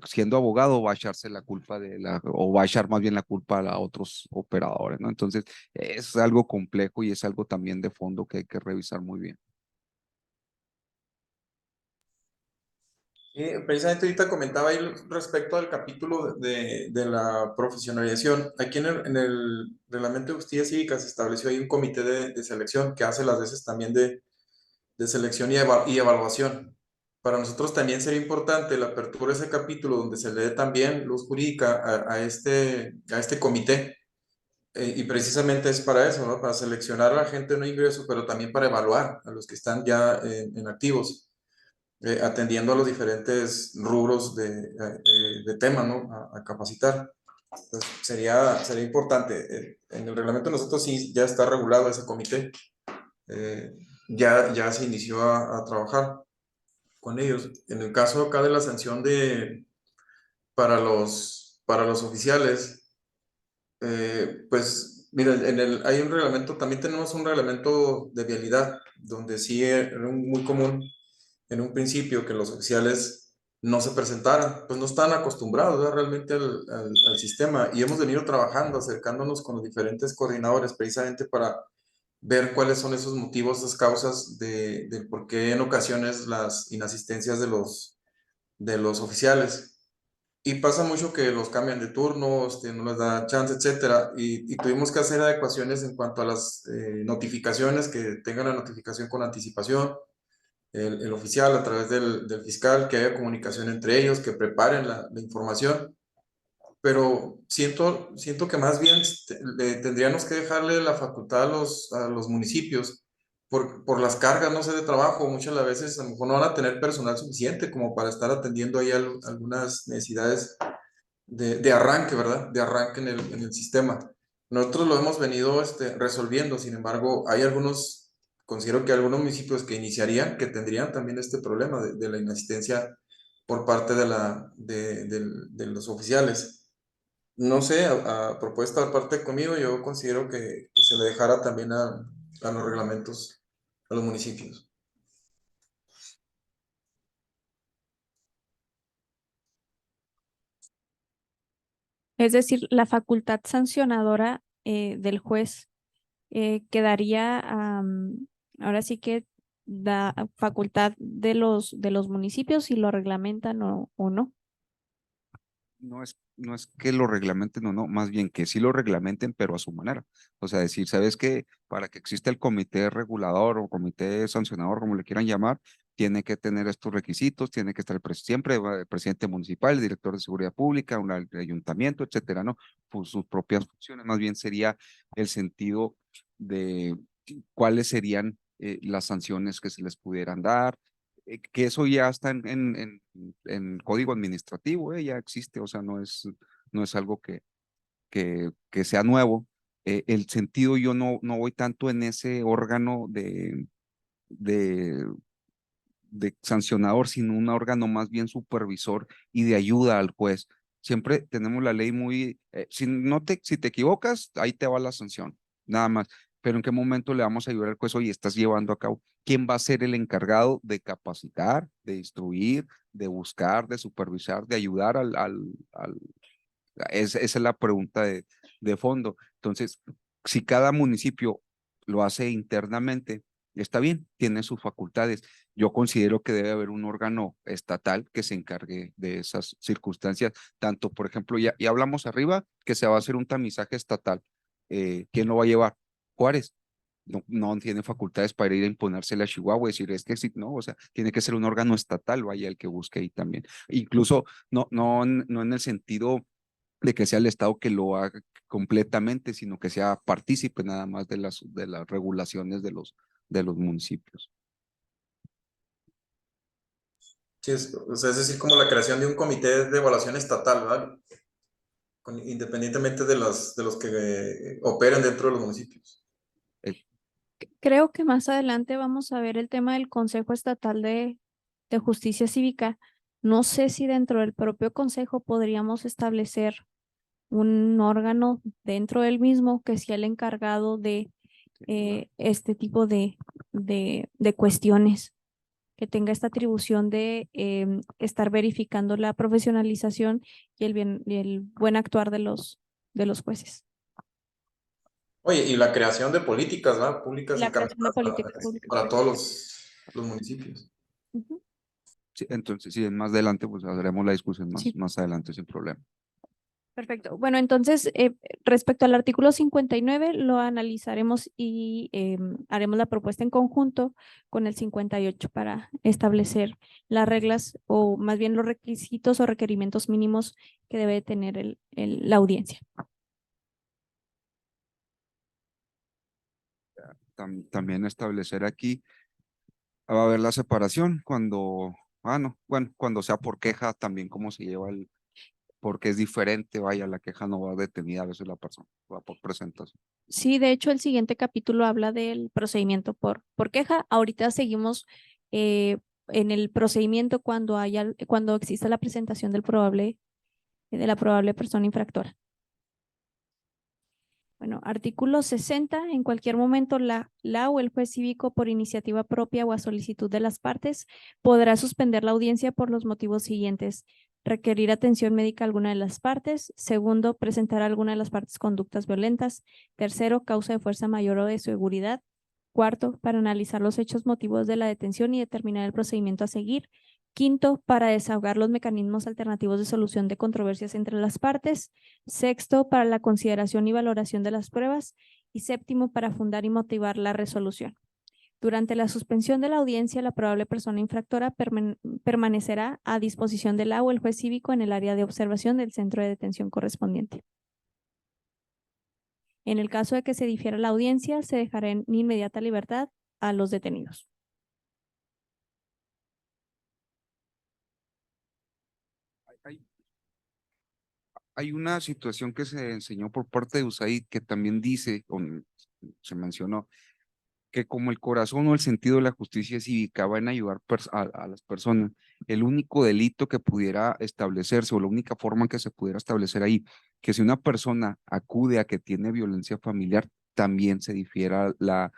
siendo abogado va a echarse la culpa o va a echar más bien la culpa a otros operadores, ¿no? Entonces, es algo complejo y es algo también de fondo que hay que revisar muy bien. Precisamente ahorita comentaba ahí respecto al capítulo de la profesionalización. Aquí en el Reglamento de Justicia Cívica se estableció ahí un comité de selección que hace las veces también de selección y evaluación. Para nosotros también sería importante la apertura de ese capítulo donde se le dé también luz jurídica a este comité. Y precisamente es para eso, ¿no? Para seleccionar a la gente de no ingreso, pero también para evaluar a los que están ya en activos, atendiendo a los diferentes rubros de tema, ¿no? A capacitar. Entonces, sería importante. En el reglamento de nosotros sí ya está regulado ese comité. Ya se inició a trabajar con ellos. En el caso acá de la sanción para los oficiales, pues mira, hay un reglamento, también tenemos un reglamento de vialidad, donde sí era muy común en un principio que los oficiales no se presentaran, pues no están acostumbrados, ¿verdad? Realmente al sistema, y hemos venido trabajando, acercándonos con los diferentes coordinadores precisamente para ver cuáles son esos motivos, esas causas de por qué en ocasiones las inasistencias de los oficiales. Y pasa mucho que los cambian de turno, no les da chance, etcétera. Y tuvimos que hacer adecuaciones en cuanto a las notificaciones, que tengan la notificación con anticipación, el oficial a través del fiscal, que haya comunicación entre ellos, que preparen la información. Pero siento que más bien tendríamos que dejarle la facultad a los municipios por las cargas, no sé, de trabajo. Muchas de las veces a lo mejor no van a tener personal suficiente como para estar atendiendo ahí algunas necesidades de arranque, ¿verdad? De arranque en el sistema. Nosotros lo hemos venido resolviendo, sin embargo, considero que hay algunos municipios que iniciarían, que tendrían también este problema de la inasistencia por parte de los oficiales. No sé, a propuesta aparte conmigo, yo considero que se le dejara también a los reglamentos, a los municipios. Es decir, la facultad sancionadora del juez quedaría, ahora sí que da facultad de los municipios si lo reglamentan o no. No es que lo reglamenten o no, más bien que sí lo reglamenten, pero a su manera. O sea, decir, ¿sabes qué? Para que exista el comité regulador o comité sancionador, como le quieran llamar, tiene que tener estos requisitos, tiene que estar siempre el presidente municipal, el director de seguridad pública, el ayuntamiento, etcétera, ¿no? Pues sus propias funciones, más bien sería el sentido de cuáles serían las sanciones que se les pudieran dar, que eso ya está en código administrativo, ya existe, o sea, no es algo que sea nuevo. El sentido yo no voy tanto en ese órgano de, de sancionador, sino un órgano más bien supervisor y de ayuda al juez. Siempre tenemos la ley muy, si te equivocas, ahí te va la sanción, nada más. Pero ¿en qué momento le vamos a ayudar al juez? Oye, estás llevando a cabo. ¿Quién va a ser el encargado de capacitar, de instruir, de buscar, de supervisar, de ayudar Esa es la pregunta de fondo. Entonces, si cada municipio lo hace internamente, está bien, tiene sus facultades. Yo considero que debe haber un órgano estatal que se encargue de esas circunstancias, tanto, por ejemplo, ya hablamos arriba que se va a hacer un tamizaje estatal. ¿Quién lo va a llevar? Juárez. No tiene facultades para ir a imponérsele a Chihuahua y decir, es que sí, no, o sea, tiene que ser un órgano estatal, vaya el que busque ahí también. Incluso no en el sentido de que sea el Estado que lo haga completamente, sino que sea partícipe nada más de las regulaciones de los municipios. Sí, o sea, es decir, como la creación de un comité de evaluación estatal, ¿verdad? Independientemente de los que operen dentro de los municipios. Creo que más adelante vamos a ver el tema del Consejo Estatal de Justicia Cívica. No sé si dentro del propio consejo podríamos establecer un órgano dentro del mismo que sea el encargado de este tipo de cuestiones, que tenga esta atribución de estar verificando la profesionalización y el buen actuar de los jueces. Oye, y la creación de políticas, ¿verdad? Públicas La creación de políticas públicas. para todos los municipios. Ujú. Sí, entonces, sí, más adelante, pues haremos la discusión Sí. más adelante sin problema. Perfecto. Bueno, entonces, respecto al artículo 59, lo analizaremos y haremos la propuesta en conjunto con el 58 para establecer las reglas o más bien los requisitos o requerimientos mínimos que debe tener la audiencia. También establecer aquí, va a haber la separación cuando, cuando sea por queja, también cómo se lleva porque es diferente, vaya, la queja no va detenida, a veces la persona va por presentación. Sí, de hecho, el siguiente capítulo habla del procedimiento por queja. Ahorita seguimos en el procedimiento cuando exista la presentación de la probable persona infractora. Bueno, artículo 60. En cualquier momento, la o el juez cívico, por iniciativa propia o a solicitud de las partes, podrá suspender la audiencia por los motivos siguientes: requerir atención médica a alguna de las partes; segundo, presentar a alguna de las partes conductas violentas; tercero, causa de fuerza mayor o de seguridad; cuarto, para analizar los hechos motivos de la detención y determinar el procedimiento a seguir; quinto, para desahogar los mecanismos alternativos de solución de controversias entre las partes; sexto, para la consideración y valoración de las pruebas; y séptimo, para fundar y motivar la resolución. Durante la suspensión de la audiencia, la probable persona infractora permanecerá a disposición de la o el juez cívico en el área de observación del centro de detención correspondiente. En el caso de que se difiera la audiencia, se dejará en inmediata libertad a los detenidos. Hay una situación que se enseñó por parte de USAID que también dice, se mencionó, que como el corazón o el sentido de la justicia cívica van a ayudar a las personas, el único delito que pudiera establecerse o la única forma que se pudiera establecer ahí, que si una persona acude a que tiene violencia familiar, también se difiera la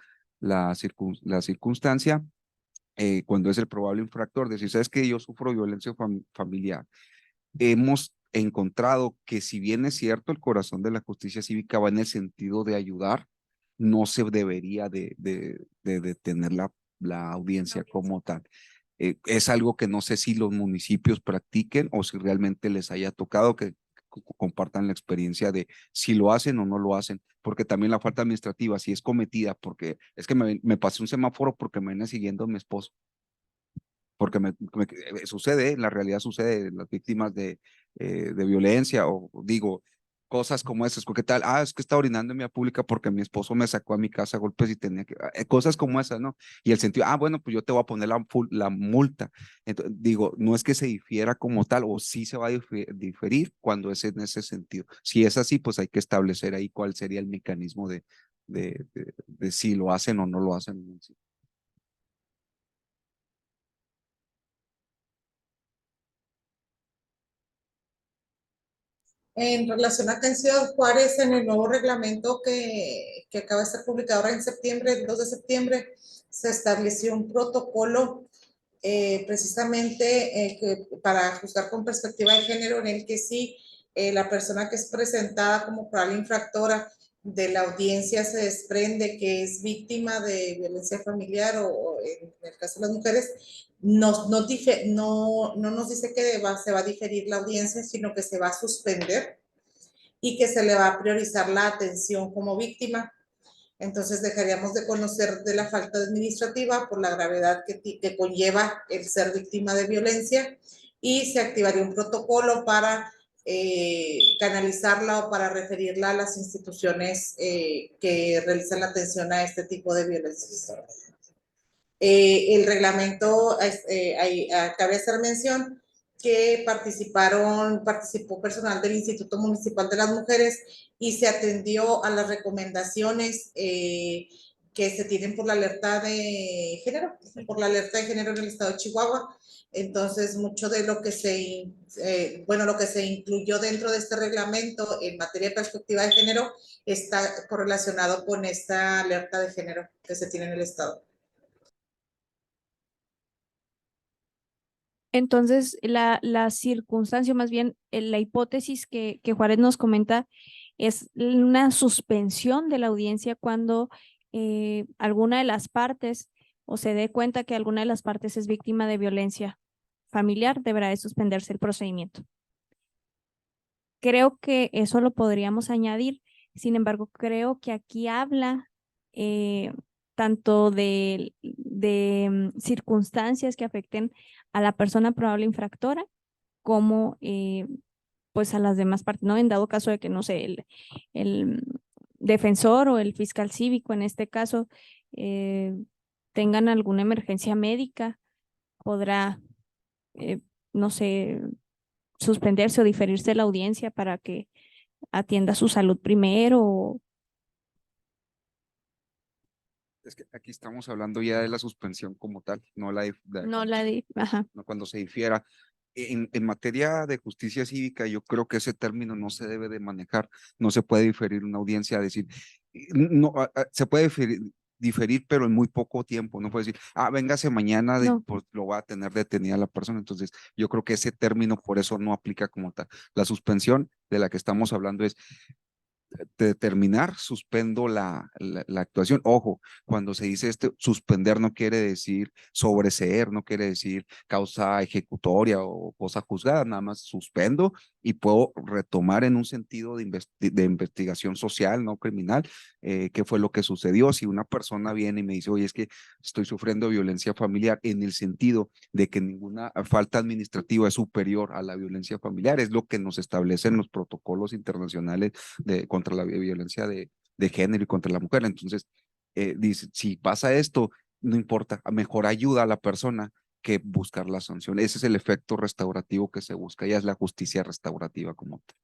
circunstancia cuando es el probable infractor. Decir, ¿sabes que yo sufro violencia familiar? Hemos encontrado que si bien es cierto, el corazón de la justicia cívica va en el sentido de ayudar, no se debería de detener la audiencia como tal. Es algo que no sé si los municipios practiquen o si realmente les haya tocado que compartan la experiencia de si lo hacen o no lo hacen, porque también la falta administrativa, si es cometida, porque es que me pasé un semáforo porque me viene siguiendo mi esposo, porque sucede, en la realidad sucede, las víctimas de violencia o digo, cosas como esas, ¿qué tal? Es que está orinando en vía pública porque mi esposo me sacó a mi casa a golpes y tenía que, cosas como esas, ¿no? Y el sentido, bueno, pues yo te voy a poner la multa. Entonces, digo, no es que se difiera como tal, o sí se va a diferir cuando es en ese sentido. Si es así, pues hay que establecer ahí cuál sería el mecanismo de si lo hacen o no lo hacen. En relación acá en Ciudad Juárez, en el nuevo reglamento que acaba de ser publicado ahora en septiembre, el 2 de septiembre, se estableció un protocolo precisamente para juzgar con perspectiva de género, en el que sí la persona que es presentada como probable infractora de la audiencia se desprende que es víctima de violencia familiar o en el caso de las mujeres, no nos dice que se va a diferir la audiencia, sino que se va a suspender y que se le va a priorizar la atención como víctima. Entonces dejaríamos de conocer de la falta administrativa por la gravedad que conlleva el ser víctima de violencia y se activaría un protocolo para canalizarla o para referirla a las instituciones que realizan la atención a este tipo de violencias. El reglamento, cabe hacer mención que participó personal del Instituto Municipal de las Mujeres y se atendió a las recomendaciones que se tienen por la alerta de género, en el estado de Chihuahua. Entonces, mucho de lo que lo que se incluyó dentro de este reglamento en materia de perspectiva de género está correlacionado con esta alerta de género que se tiene en el estado. Entonces, la circunstancia, más bien la hipótesis que Juárez nos comenta es una suspensión de la audiencia cuando alguna de las partes o se dé cuenta que alguna de las partes es víctima de violencia familiar, deberá de suspenderse el procedimiento. Creo que eso lo podríamos añadir. Sin embargo, creo que aquí habla tanto de circunstancias que afecten a la persona probable infractora como pues a las demás partes, ¿no? En dado caso de que, no sé, el defensor o el fiscal cívico en este caso tengan alguna emergencia médica, podrá, no sé, suspenderse o diferirse la audiencia para que atienda su salud primero. Es que aquí estamos hablando ya de la suspensión como tal, no Ajá. no cuando se difiera. En materia de justicia cívica, yo creo que ese término no se debe de manejar, no se puede diferir una audiencia a decir, no, se puede diferir, pero en muy poco tiempo, no puede decir, véngase mañana, No. pues lo va a tener detenida la persona. Entonces, yo creo que ese término por eso no aplica como tal. La suspensión de la que estamos hablando es de terminar, suspendo la actuación. Ojo, cuando se dice suspender no quiere decir sobreseer, no quiere decir causa ejecutoria o cosa juzgada, nada más suspendo y puedo retomar en un sentido de investigación social, no criminal, qué fue lo que sucedió. Si una persona viene y me dice, oye, es que estoy sufriendo violencia familiar, en el sentido de que ninguna falta administrativa es superior a la violencia familiar, es lo que nos establecen los protocolos internacionales contra la violencia de género y contra la mujer. Entonces, dice, si pasa esto, no importa, mejor ayuda a la persona que buscar la sanción. Ese es el efecto restaurativo que se busca, ya es la justicia restaurativa como tal.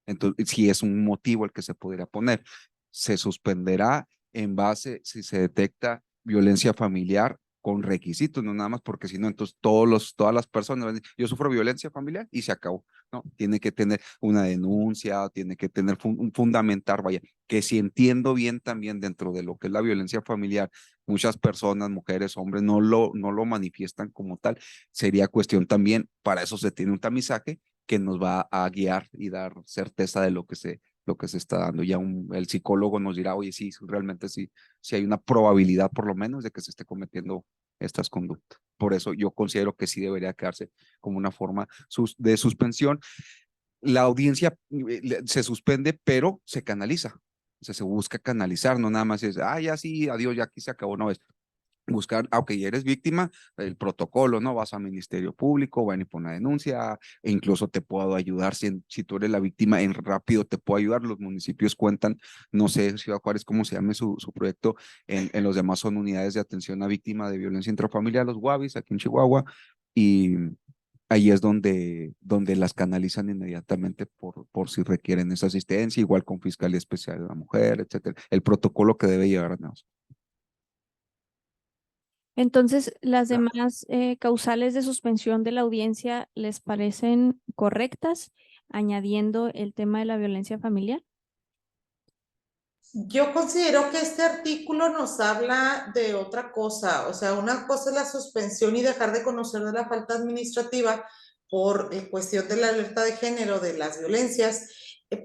Entonces, si es un motivo el que se podría poner, se suspenderá en base, si se detecta violencia familiar con requisitos, no nada más porque si no, entonces todas las personas van a decir, yo sufro violencia familiar y se acabó, ¿no? Tiene que tener una denuncia, tiene que tener un fundamental, vaya, que si entiendo bien también dentro de lo que es la violencia familiar, muchas personas, mujeres, hombres, no lo manifiestan como tal, sería cuestión también, para eso se tiene un tamizaje que nos va a guiar y dar certeza de lo que se está dando. Ya el psicólogo nos dirá, oye, sí, realmente sí hay una probabilidad por lo menos de que se esté cometiendo estas conductas. Por eso yo considero que sí debería quedarse como una forma de suspensión. La audiencia se suspende, pero se canaliza. O sea, se busca canalizar, no nada más es, ya sí, adiós, ya aquí se acabó, no es buscar, aunque eres víctima, el protocolo, ¿no? Vas al Ministerio Público, van y ponen una denuncia, e incluso te puedo ayudar si tú eres la víctima, en rápido te puedo ayudar. Los municipios cuentan, no sé, Ciudad Juárez, cómo se llame su proyecto, en los demás son unidades de atención a víctima de violencia intrafamiliar, los UAVIs, aquí en Chihuahua, y ahí es donde las canalizan inmediatamente por si requieren esa asistencia, igual con Fiscalía Especial de la Mujer, etcétera. El protocolo que debe llevar a nosotros. Entonces, ¿las demás causales de suspensión de la audiencia les parecen correctas, añadiendo el tema de la violencia familiar? Yo considero que este artículo nos habla de otra cosa, o sea, una cosa es la suspensión y dejar de conocer de la falta administrativa, por cuestión de la alerta de género, de las violencias,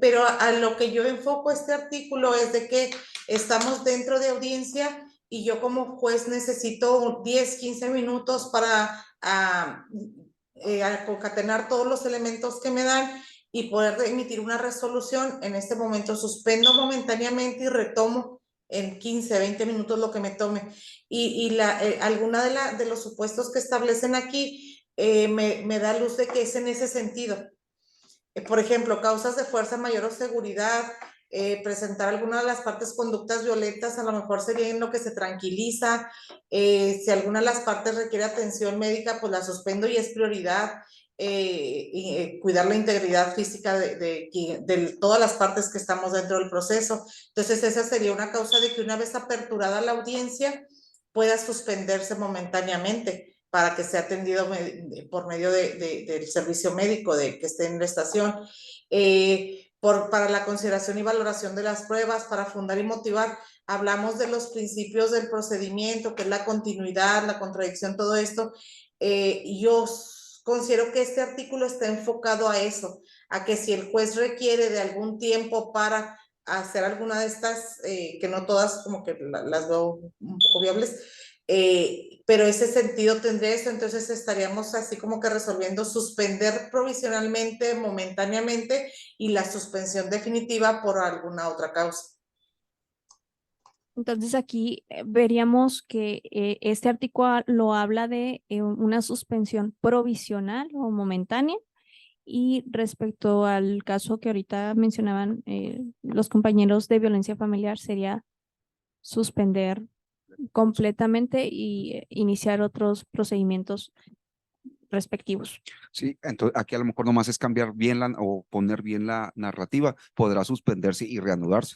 pero a lo que yo enfoco este artículo es de que estamos dentro de audiencia y yo como juez necesito 10, 15 minutos para concatenar todos los elementos que me dan y poder emitir una resolución. En este momento suspendo momentáneamente y retomo en 15, 20 minutos lo que me tome. Y alguna de los supuestos que establecen aquí me da luz de que es en ese sentido. Por ejemplo, causas de fuerza mayor o seguridad, presentar alguna de las partes conductas violentas, a lo mejor sería en lo que se tranquiliza. Si alguna de las partes requiere atención médica, pues la suspendo y es prioridad. Cuidar la integridad física de todas las partes que estamos dentro del proceso. Entonces, esa sería una causa de que una vez aperturada la audiencia, pueda suspenderse momentáneamente para que sea atendido por medio del servicio médico que esté en la estación. Para la consideración y valoración de las pruebas, para fundar y motivar, hablamos de los principios del procedimiento, que es la continuidad, la contradicción, todo esto. Yo considero que este artículo está enfocado a eso, a que si el juez requiere de algún tiempo para hacer alguna de estas, que no todas como que las veo un poco viables, pero ese sentido tendría eso, entonces estaríamos así como que resolviendo suspender provisionalmente, momentáneamente, y la suspensión definitiva por alguna otra causa. Entonces aquí veríamos que este artículo lo habla de una suspensión provisional o momentánea, y respecto al caso que ahorita mencionaban los compañeros de violencia familiar, sería suspender completamente y iniciar otros procedimientos respectivos. Sí, entonces aquí a lo mejor nomás es cambiar bien o poner bien la narrativa, podrá suspenderse y reanudarse,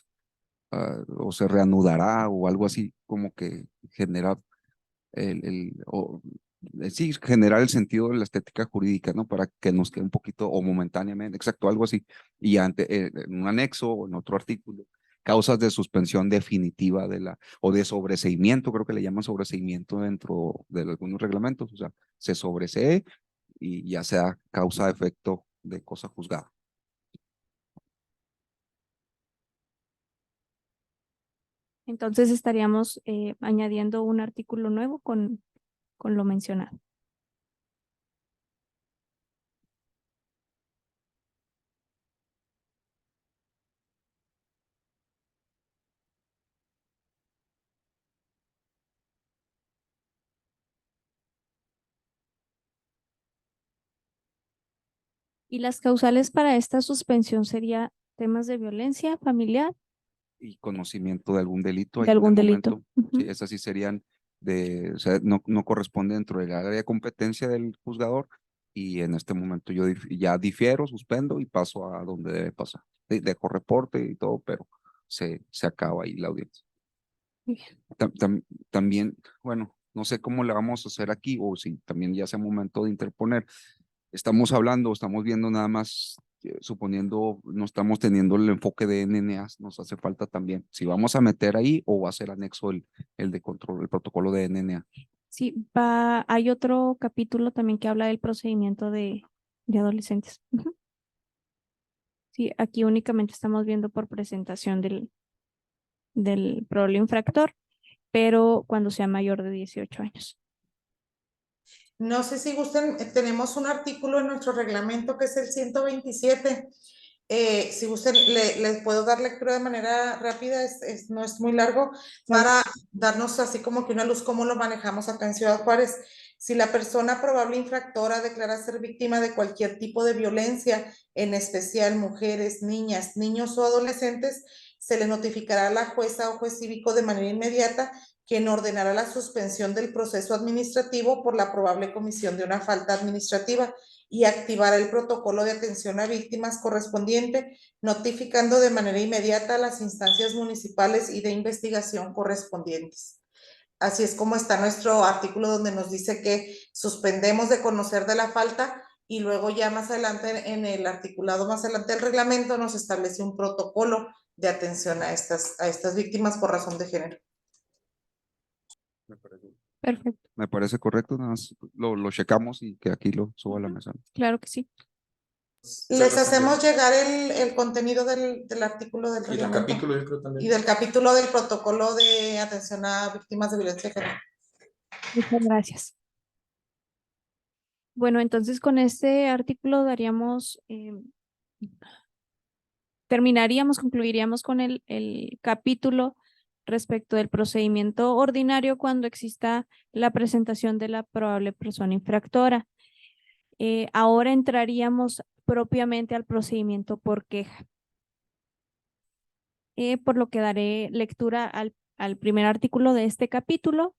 o se reanudará o algo así, como que generar sí, generar el sentido de la estética jurídica, ¿no? Para que nos quede un poquito o momentáneamente, exacto, algo así, y en un anexo o en otro artículo, causas de suspensión definitiva o de sobreseimiento, creo que le llaman sobreseimiento dentro de algunos reglamentos, o sea, se sobresee y ya sea causa de efecto de cosa juzgada. Entonces estaríamos añadiendo un artículo nuevo con lo mencionado. ¿Y las causales para esta suspensión sería temas de violencia familiar? Y conocimiento de algún delito. De algún delito. Momento, sí, esas sí serían o sea, no corresponde dentro del área de competencia del juzgador, y en este momento yo ya difiero, suspendo y paso a donde debe pasar. Dejo reporte y todo, pero se acaba ahí la audiencia. También, bueno, no sé cómo le vamos a hacer aquí, o si también ya sea momento de interponer. Estamos viendo nada más, suponiendo, no estamos teniendo el enfoque de NNA, nos hace falta también, si vamos a meter ahí o va a ser anexo el de control, el protocolo de NNA. Sí, hay otro capítulo también que habla del procedimiento de adolescentes. Sí, aquí únicamente estamos viendo por presentación del probable infractor, pero cuando sea mayor de 18 años. No sé si gusten, tenemos un artículo en nuestro reglamento que es el 127. Si gusten, les puedo dar lectura de manera rápida, no es muy largo, para darnos así como que una luz cómo lo manejamos acá en Ciudad Juárez. Si la persona probable infractora declara ser víctima de cualquier tipo de violencia, en especial mujeres, niñas, niños o adolescentes, se le notificará a la jueza o juez cívico de manera inmediata, quien ordenará la suspensión del proceso administrativo por la probable comisión de una falta administrativa, y activará el protocolo de atención a víctimas correspondiente, notificando de manera inmediata a las instancias municipales y de investigación correspondientes. Así es como está nuestro artículo, donde nos dice que suspendemos de conocer de la falta, y luego ya más adelante en el articulado más adelante del reglamento nos establece un protocolo de atención a estas víctimas por razón de género. Perfecto, Me parece correcto, nada más lo checamos y que aquí lo suba a la mesa. claro que sí. Les hacemos llegar el contenido del artículo del Y del reglamento. capítulo, yo creo también. Y del capítulo del protocolo de atención a víctimas de violencia de género. Muchas gracias. Bueno, entonces con este artículo concluiríamos con el capítulo respecto del procedimiento ordinario cuando exista la presentación de la probable persona infractora. Ahora entraríamos propiamente al procedimiento por queja. Por lo que daré lectura al primer artículo de este capítulo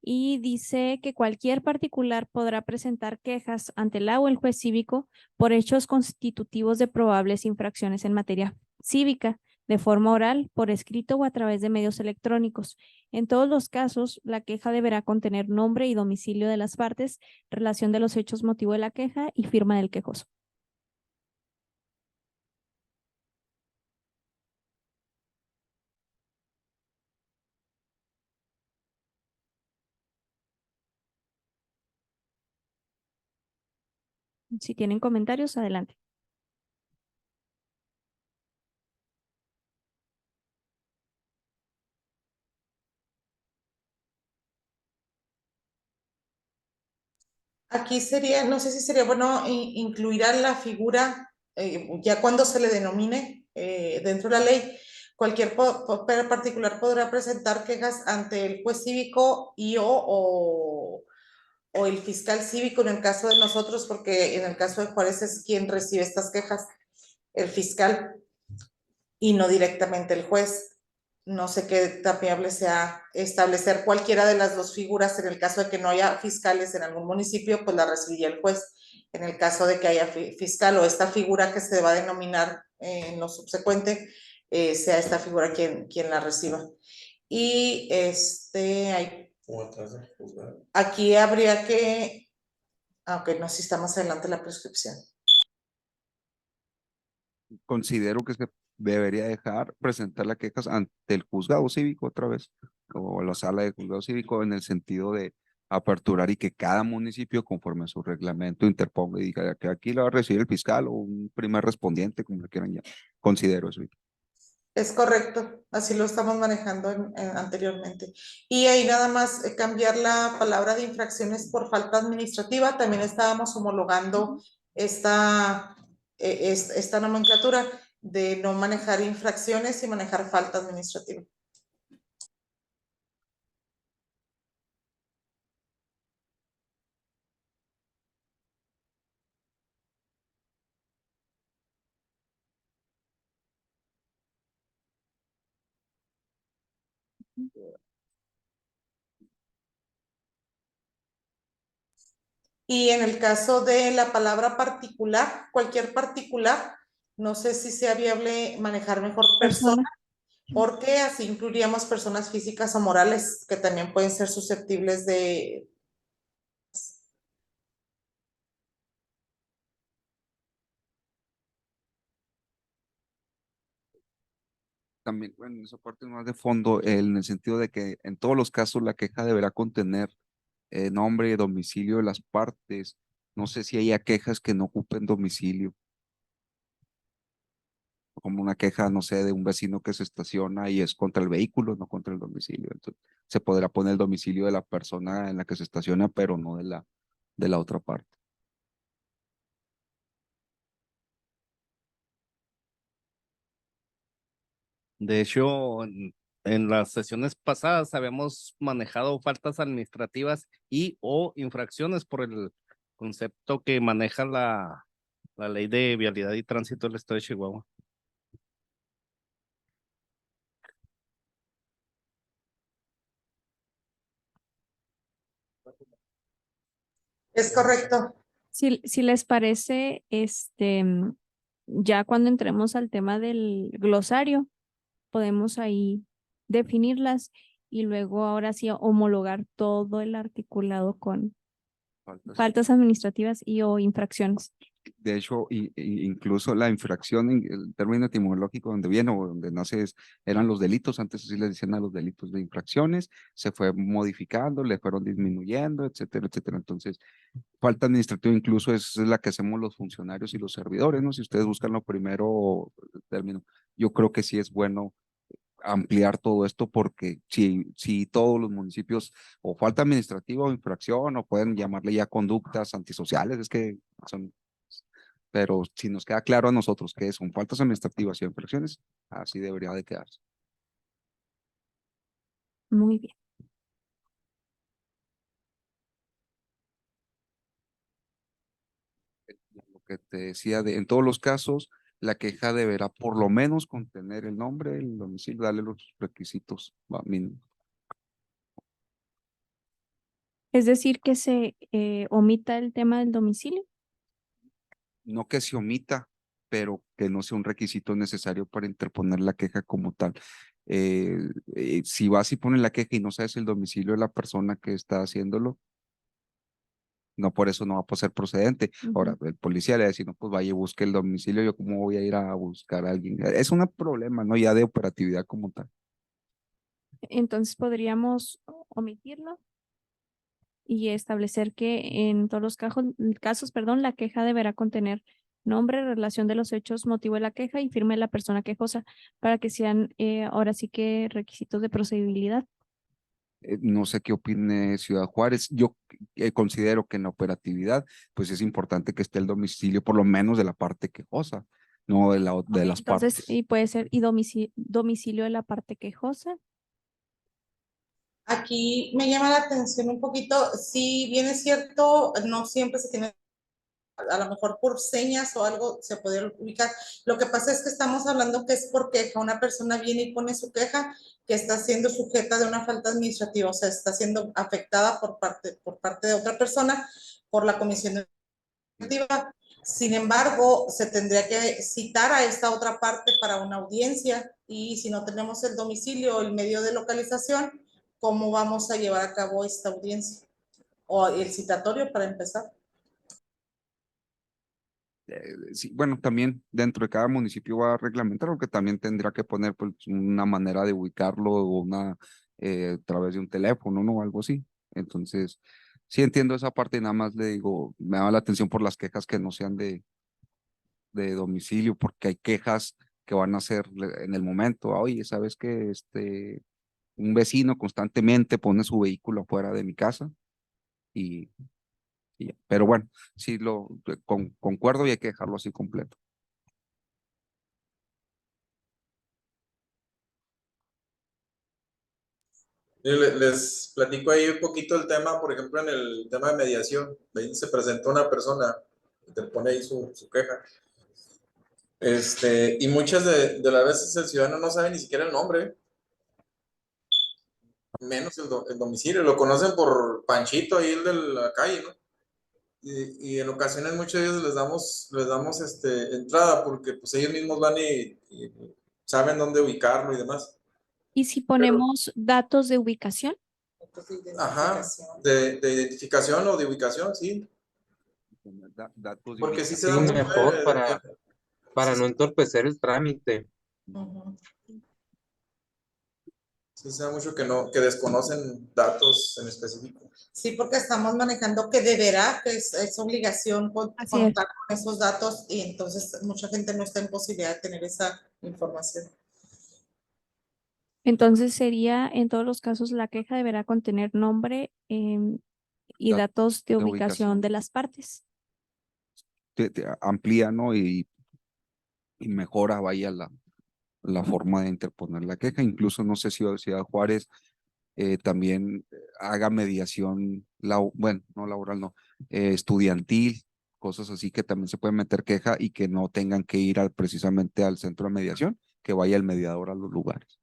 y dice que cualquier particular podrá presentar quejas ante la o el juez cívico por hechos constitutivos de probables infracciones en materia cívica, de forma oral, por escrito o a través de medios electrónicos. En todos los casos, la queja deberá contener nombre y domicilio de las partes, relación de los hechos motivo de la queja y firma del quejoso. Si tienen comentarios, adelante. Aquí sería, no sé si sería bueno incluir a la figura, ya cuando se le denomine dentro de la ley, cualquier particular podrá presentar quejas ante el juez cívico o el fiscal cívico en el caso de nosotros, porque en el caso de Juárez es quien recibe estas quejas, el fiscal, y no directamente el juez. No sé qué tan viable sea establecer cualquiera de las dos figuras. En el caso de que no haya fiscales en algún municipio, pues la recibiría el juez. En el caso de que haya fiscal o esta figura que se va a denominar en lo subsecuente, sea esta figura quien la reciba. Y aquí habría que, aunque no, si está más adelante la prescripción. Considero que se debería dejar presentar las quejas ante el juzgado cívico otra vez, o la sala de juzgado cívico, en el sentido de aperturar y que cada municipio, conforme a su reglamento, interponga y diga que aquí lo va a recibir el fiscal o un primer respondiente, como le quieran llamar. Considero eso. Es correcto, así lo estamos manejando anteriormente. Y ahí nada más cambiar la palabra de infracciones por falta administrativa. También estábamos homologando esta nomenclatura de no manejar infracciones y manejar falta administrativa. Y en el caso de la palabra particular, cualquier particular, no sé si sea viable manejar mejor persona, porque así incluiríamos personas físicas o morales que también pueden ser susceptibles de... También, bueno, esa parte más de fondo, en el sentido de que en todos los casos la queja deberá contener nombre y domicilio de las partes. No sé si haya quejas que no ocupen domicilio, como una queja, no sé, de un vecino que se estaciona y es contra el vehículo, no contra el domicilio. Entonces, se podrá poner el domicilio de la persona en la que se estaciona, pero no de la otra parte. De hecho, en las sesiones pasadas habíamos manejado faltas administrativas y o infracciones por el concepto que maneja la ley de vialidad y tránsito del estado de Chihuahua. Es correcto. Si les parece, ya cuando entremos al tema del glosario, podemos ahí definirlas y luego ahora sí homologar todo el articulado con faltas administrativas y o infracciones. De hecho, incluso la infracción, el término etimológico donde viene o donde nace eran los delitos, antes así les decían a los delitos de infracciones, se fue modificando, le fueron disminuyendo, etcétera, etcétera. Entonces, falta administrativa incluso es la que hacemos los funcionarios y los servidores, ¿no? Si ustedes buscan lo primero término, yo creo que sí es bueno ampliar todo esto porque si todos los municipios o falta administrativa o infracción o pueden llamarle ya conductas antisociales, es que son, pero si nos queda claro a nosotros que son faltas administrativas y infracciones, así debería de quedarse. Muy bien. Lo que te decía, en todos los casos, la queja deberá por lo menos contener el nombre, el domicilio, darle los requisitos mínimos. Es decir, que se omita el tema del domicilio. No que se omita, pero que no sea un requisito necesario para interponer la queja como tal. Si vas y pones la queja y no sabes el domicilio de la persona que está haciéndolo, no por eso no va a ser procedente. Ahora, el policía le dice, no, pues vaya y busque el domicilio, yo cómo voy a ir a buscar a alguien. Es un problema, ¿no? Ya de operatividad como tal. Entonces podríamos omitirlo y establecer que en todos los casos, la queja deberá contener nombre, relación de los hechos, motivo de la queja y firma de la persona quejosa para que sean ahora sí que requisitos de procedibilidad. No sé qué opine Ciudad Juárez. Yo considero que en la operatividad, pues es importante que esté el domicilio, por lo menos de la parte quejosa, no de las Entonces, partes. y puede ser y domicilio de la parte quejosa. Aquí me llama la atención un poquito, si bien es cierto, no siempre se tiene, a lo mejor por señas o algo se puede ubicar. Lo que pasa es que estamos hablando que es por queja. Una persona viene y pone su queja que está siendo sujeta de una falta administrativa, o sea, está siendo afectada por parte de otra persona por la comisión administrativa. Sin embargo, se tendría que citar a esta otra parte para una audiencia y si no tenemos el domicilio o el medio de localización, ¿cómo vamos a llevar a cabo esta audiencia? O el citatorio para empezar. Sí, bueno, también dentro de cada municipio va a reglamentar, porque también tendrá que poner pues, una manera de ubicarlo o a través de un teléfono, ¿no? O algo así. Entonces, sí entiendo esa parte y nada más le digo, me da la atención por las quejas que no sean de domicilio, porque hay quejas que van a ser en el momento. Oye, ¿sabes que un vecino constantemente pone su vehículo afuera de mi casa? Y pero bueno, sí concuerdo y hay que dejarlo así completo. Les platico ahí un poquito el tema, por ejemplo, en el tema de mediación. Ahí se presenta una persona y te pone ahí su queja. Y muchas de las veces el ciudadano no sabe ni siquiera el nombre, menos el domicilio. Lo conocen por Panchito, ahí el de la calle, ¿no? Y en ocasiones muchos de ellos les damos entrada porque pues ellos mismos van y saben dónde ubicarlo y demás. ¿Y si ponemos datos de ubicación? Ajá, de identificación o de ubicación, sí. Datos Porque sí se Sí, da mucho, mejor para no entorpecer el trámite. Sí se da mucho que desconocen datos en específico. Sí, porque estamos manejando que deberá, que es obligación contar con esos datos y entonces mucha gente no está en posibilidad de tener esa información. Entonces sería, en todos los casos, la queja deberá contener nombre y datos de ubicación de las partes. Te amplía, ¿no? Y mejora, vaya, la forma de interponer la queja. Incluso no sé si Ciudad Juárez también haga mediación, bueno, no laboral, no, estudiantil, cosas así que también se pueden meter queja y que no tengan que ir precisamente al centro de mediación, que vaya el mediador a los lugares.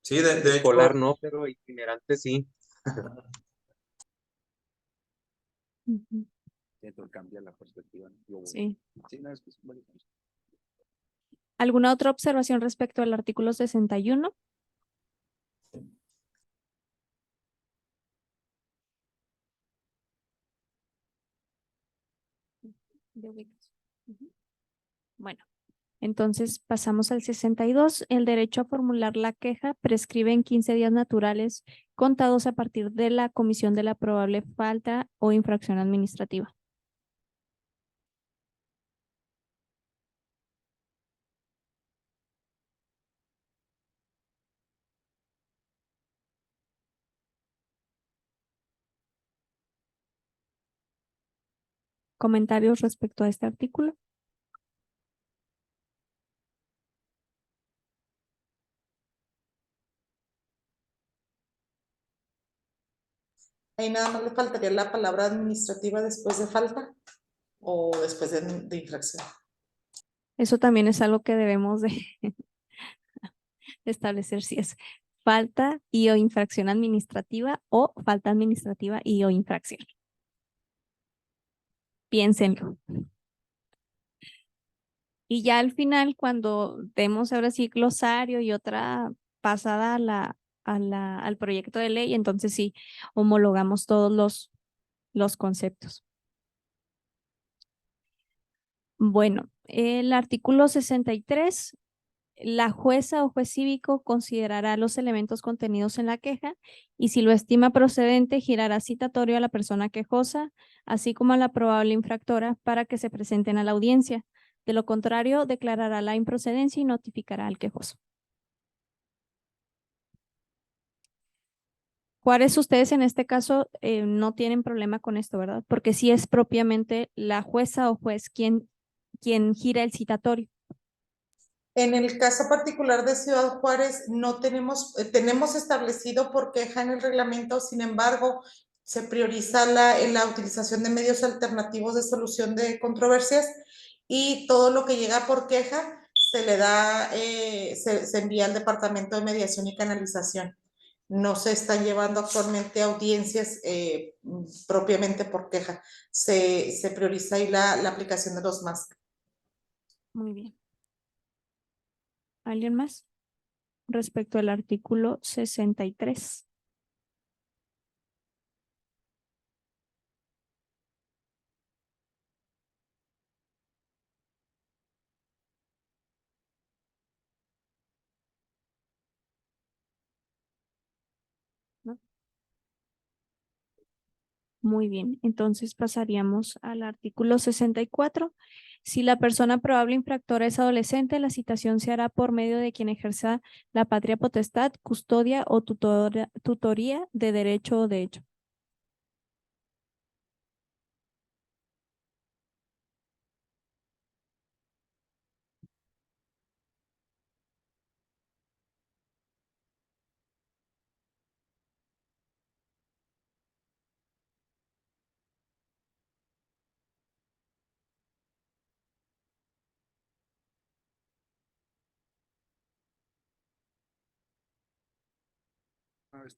Sí, de escolar hecho, no, pero itinerante sí. Cambia la perspectiva. Sí. Sí, no, ¿Alguna otra observación respecto al artículo 61? de ubicación. Bueno, entonces pasamos al 62. El derecho a formular la queja prescribe en 15 días naturales contados a partir de la comisión de la probable falta o infracción administrativa. ¿Comentarios respecto a este artículo? Ahí nada más le faltaría la palabra administrativa después de falta o después de infracción. Eso también es algo que debemos de establecer si es falta y o infracción administrativa o falta administrativa y o infracción. Piénsenlo. Y ya al final, cuando demos ahora sí glosario y otra pasada al proyecto de ley, entonces sí, homologamos todos los conceptos. Bueno, el artículo 63, la jueza o juez cívico considerará los elementos contenidos en la queja y si lo estima procedente, girará citatorio a la persona quejosa, así como a la probable infractora para que se presenten a la audiencia. De lo contrario, declarará la improcedencia y notificará al quejoso. Juárez, ustedes en este caso no tienen problema con esto, ¿verdad? Porque sí es propiamente la jueza o juez quien gira el citatorio. En el caso particular de Ciudad Juárez, no tenemos establecido por queja en el reglamento, sin embargo, se prioriza la utilización de medios alternativos de solución de controversias y todo lo que llega por queja se le da, se envía al Departamento de Mediación y Canalización. No se están llevando actualmente audiencias propiamente por queja. Se prioriza ahí la aplicación de los MASC. Muy bien. ¿Alguien más? Respecto al artículo 63. ¿No? Muy bien, entonces pasaríamos al artículo 64. Si la persona probable infractora es adolescente, la citación se hará por medio de quien ejerza la patria potestad, custodia o tutoría de derecho o de hecho.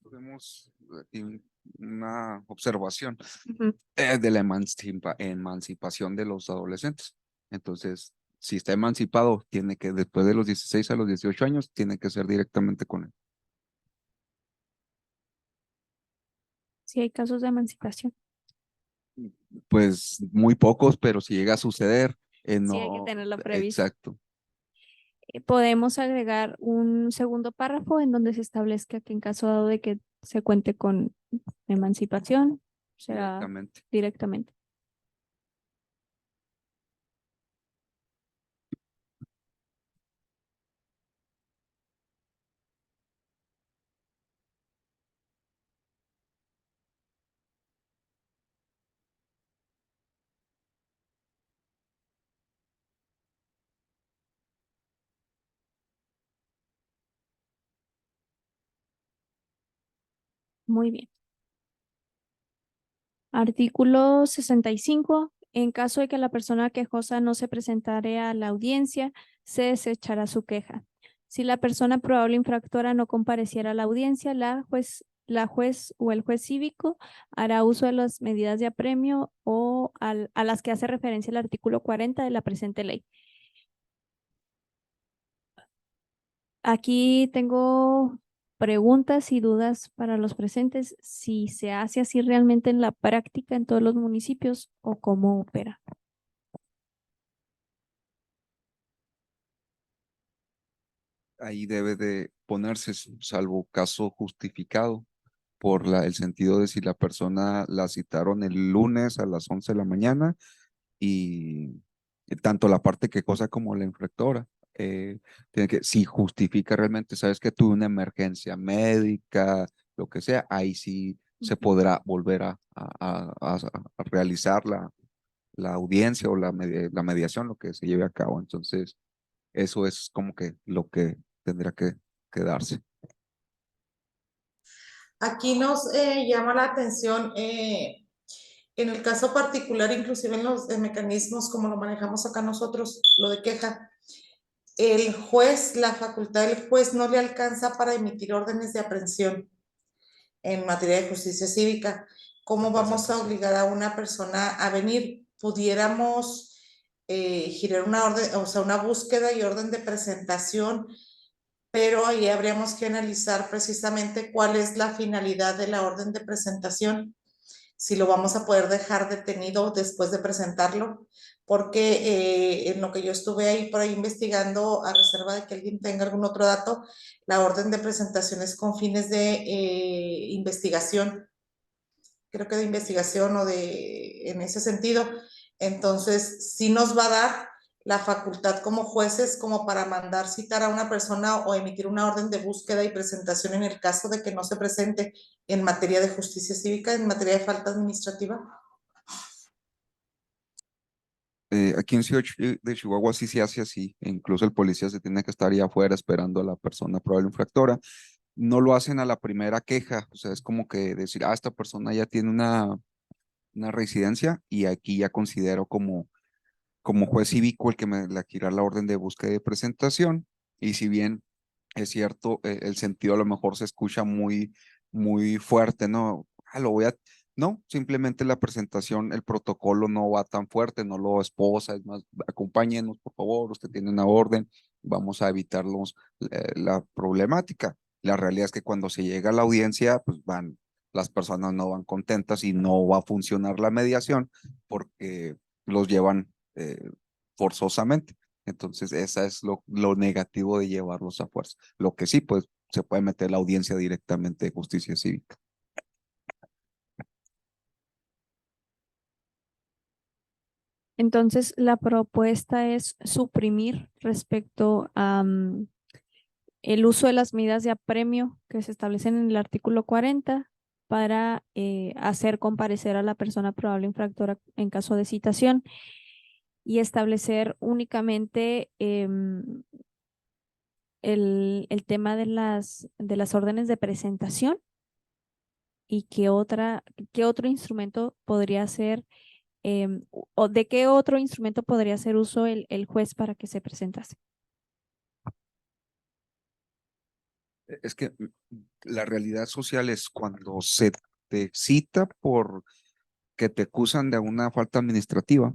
Tuvimos una observación Ujú. de la emancipación de los adolescentes. Entonces, si está emancipado, tiene que, después de los 16 a los 18 años, tiene que ser directamente con él. Si hay casos de emancipación, Pues muy pocos, pero si llega a suceder, sí hay que no, tenerlo previsto. exacto. Podemos agregar un segundo párrafo en donde se establezca que en caso dado de que se cuente con emancipación, será Directamente. directamente. Muy bien. Artículo 65. En caso de que la persona quejosa no se presentare a la audiencia, se desechará su queja. Si la persona probable infractora no compareciera a la audiencia, la juez o el juez cívico hará uso de las medidas de apremio o a las que hace referencia el artículo 40 de la presente ley. Aquí tengo preguntas y dudas para los presentes, si se hace así realmente en la práctica en todos los municipios o cómo opera. ahí debe de ponerse salvo caso justificado por el sentido de si la persona la citaron el lunes a las 11 de la mañana y tanto la parte quejosa como la infractora. Tiene que, si justifica realmente, sabes que tuve una emergencia médica, lo que sea, ahí sí se podrá volver a realizar la audiencia o la mediación, lo que se lleve a cabo. Entonces, eso es como que lo que tendrá que darse. Aquí nos llama la atención, en el caso particular, inclusive en los mecanismos como lo manejamos acá nosotros, lo de queja, el juez, la facultad del juez no le alcanza para emitir órdenes de aprehensión en materia de justicia cívica. ¿Cómo vamos a obligar a una persona a venir? Pudiéramos girar una orden, o sea, una búsqueda y orden de presentación, pero ahí habríamos que analizar precisamente cuál es la finalidad de la orden de presentación, si lo vamos a poder dejar detenido después de presentarlo, porque en lo que yo estuve ahí por ahí investigando, a reserva de que alguien tenga algún otro dato, la orden de presentación es con fines de investigación, creo que de investigación o en ese sentido. Entonces, sí nos va a dar la facultad como jueces como para mandar citar a una persona o emitir una orden de búsqueda y presentación en el caso de que no se presente en materia de justicia cívica, en materia de falta administrativa. Aquí en Ciudad de Chihuahua sí se hace así, e incluso el policía se tiene que estar ahí afuera esperando a la persona probable infractora. No lo hacen a la primera queja, o sea, es como que decir, esta persona ya tiene una residencia y aquí ya considero como juez cívico el que me la girar la orden de búsqueda y de presentación. Y si bien es cierto, el sentido a lo mejor se escucha muy fuerte, ¿no? Lo voy a... No, simplemente la presentación, el protocolo no va tan fuerte, no lo esposa, es más, acompáñenos, por favor, usted tiene una orden, vamos a evitarlos la problemática. La realidad es que cuando se llega a la audiencia, pues las personas no van contentas y no va a funcionar la mediación porque los llevan forzosamente. Entonces, esa es lo negativo de llevarlos a fuerza. Lo que sí, pues, se puede meter la audiencia directamente de justicia cívica. Entonces, la propuesta es suprimir respecto a el uso de las medidas de apremio que se establecen en el artículo 40 para hacer comparecer a la persona probable infractora en caso de citación y establecer únicamente el tema de las órdenes de presentación y qué otro instrumento podría ser, o de qué otro instrumento podría hacer uso el juez para que se presentase. Es que la realidad social es cuando se te cita por que te acusan de una falta administrativa,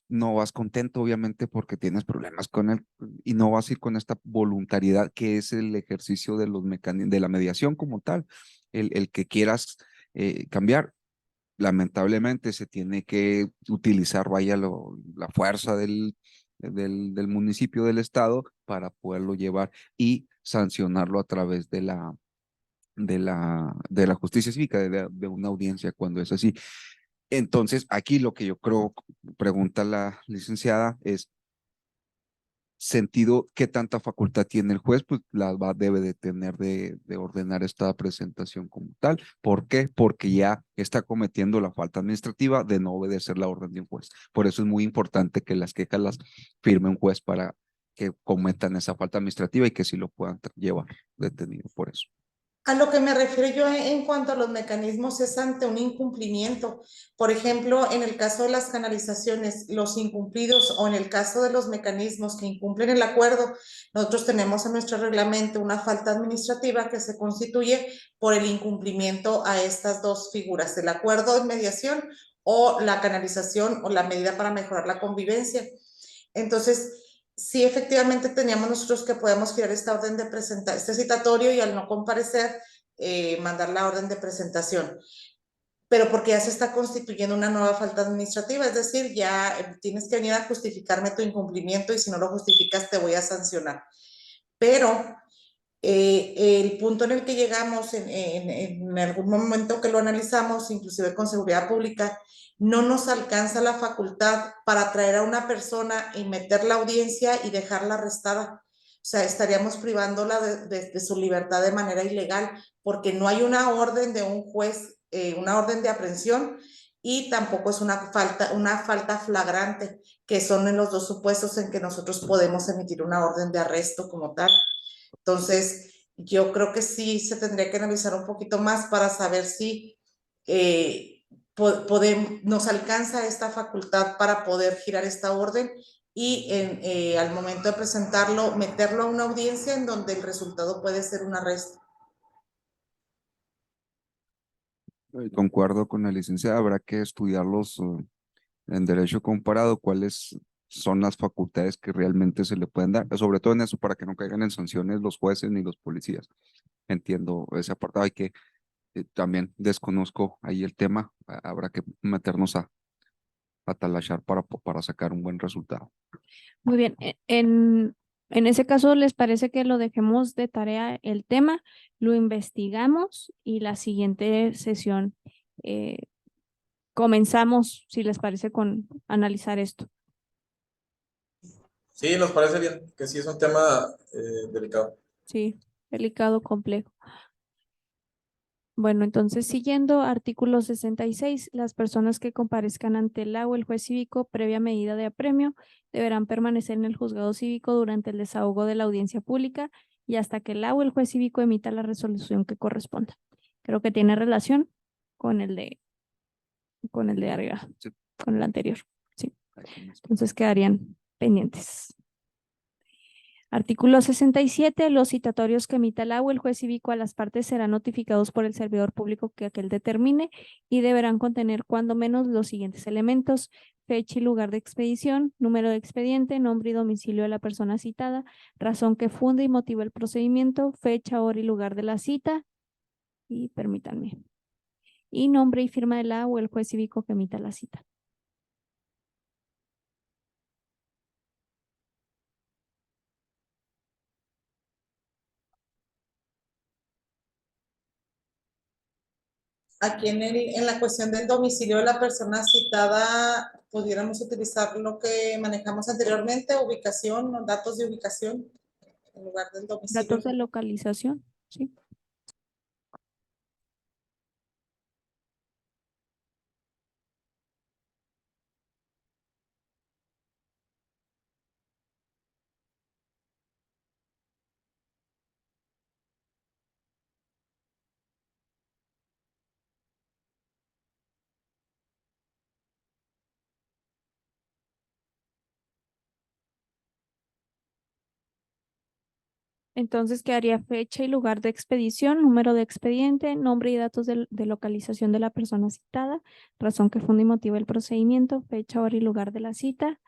no vas contento, obviamente, porque tienes problemas con él y no vas a ir con esta voluntariedad que es el ejercicio de los mecanismos de la mediación como tal, el que quieras cambiar. Lamentablemente se tiene que utilizar, vaya, la fuerza del municipio, del estado, para poderlo llevar y sancionarlo a través de la justicia cívica, de una audiencia cuando es así. Entonces, aquí lo que yo creo, pregunta la licenciada, es sentido, ¿qué tanta facultad tiene el juez? Pues debe de tener de ordenar esta presentación como tal. ¿Por qué? Porque ya está cometiendo la falta administrativa de no obedecer la orden de un juez. Por eso es muy importante que las quejas las firme un juez para que cometan esa falta administrativa y que sí lo puedan llevar detenido por eso. A lo que me refiero yo en cuanto a los mecanismos es ante un incumplimiento. Por ejemplo, en el caso de las canalizaciones, los incumplidos o en el caso de los mecanismos que incumplen el acuerdo, nosotros tenemos en nuestro reglamento una falta administrativa que se constituye por el incumplimiento a estas dos figuras, el acuerdo de mediación o la canalización o la medida para mejorar la convivencia. Entonces, sí, efectivamente teníamos nosotros que podemos girar esta orden de presentación, este citatorio y al no comparecer, mandar la orden de presentación. Pero porque ya se está constituyendo una nueva falta administrativa, es decir, ya tienes que venir a justificarme tu incumplimiento y si no lo justificas te voy a sancionar. pero el punto en el que llegamos en algún momento que lo analizamos, inclusive con seguridad pública, no nos alcanza la facultad para traer a una persona y meter la audiencia y dejarla arrestada. O sea, estaríamos privándola de su libertad de manera ilegal, porque no hay una orden de un juez, una orden de aprehensión, y tampoco es una falta flagrante, que son en los dos supuestos en que nosotros podemos emitir una orden de arresto como tal. Entonces, yo creo que sí se tendría que analizar un poquito más para saber si nos alcanza esta facultad para poder girar esta orden y al momento de presentarlo, meterlo a una audiencia en donde el resultado puede ser un arresto. Concuerdo con la licenciada, habrá que estudiarlos en derecho comparado, cuáles son las facultades que realmente se le pueden dar, sobre todo en eso para que no caigan en sanciones los jueces ni los policías. Entiendo ese apartado, hay que también desconozco ahí el tema, habrá que meternos a talachar para sacar un buen resultado. Muy bien. En ese caso, ¿les parece que lo dejemos de tarea el tema? Lo investigamos y la siguiente sesión comenzamos, si les parece, con analizar esto. Sí, nos parece bien, que sí es un tema delicado. Sí, delicado, complejo. Bueno, entonces, siguiendo artículo 66, las personas que comparezcan ante el o el juez cívico previa medida de apremio deberán permanecer en el juzgado cívico durante el desahogo de la audiencia pública y hasta que el o el juez cívico emita la resolución que corresponda. Creo que tiene relación con el de arriba, Sí. con el anterior. Sí. Entonces quedarían pendientes. Artículo 67. Los citatorios que emita el o el juez cívico a las partes serán notificados por el servidor público que aquel determine y deberán contener cuando menos los siguientes elementos: fecha y lugar de expedición, número de expediente, nombre y domicilio de la persona citada, razón que funde y motiva el procedimiento, fecha, hora y lugar de la cita, y permítanme, y nombre y firma del o el juez cívico que emita la cita. Aquí en la cuestión del domicilio de la persona citada, pudiéramos utilizar lo que manejamos anteriormente, ubicación, datos de ubicación, en lugar del domicilio. Datos de localización, sí. Entonces quedaría fecha y lugar de expedición, número de expediente, nombre y datos de localización de la persona citada, razón que funda y motiva el procedimiento, fecha, hora y lugar de la cita,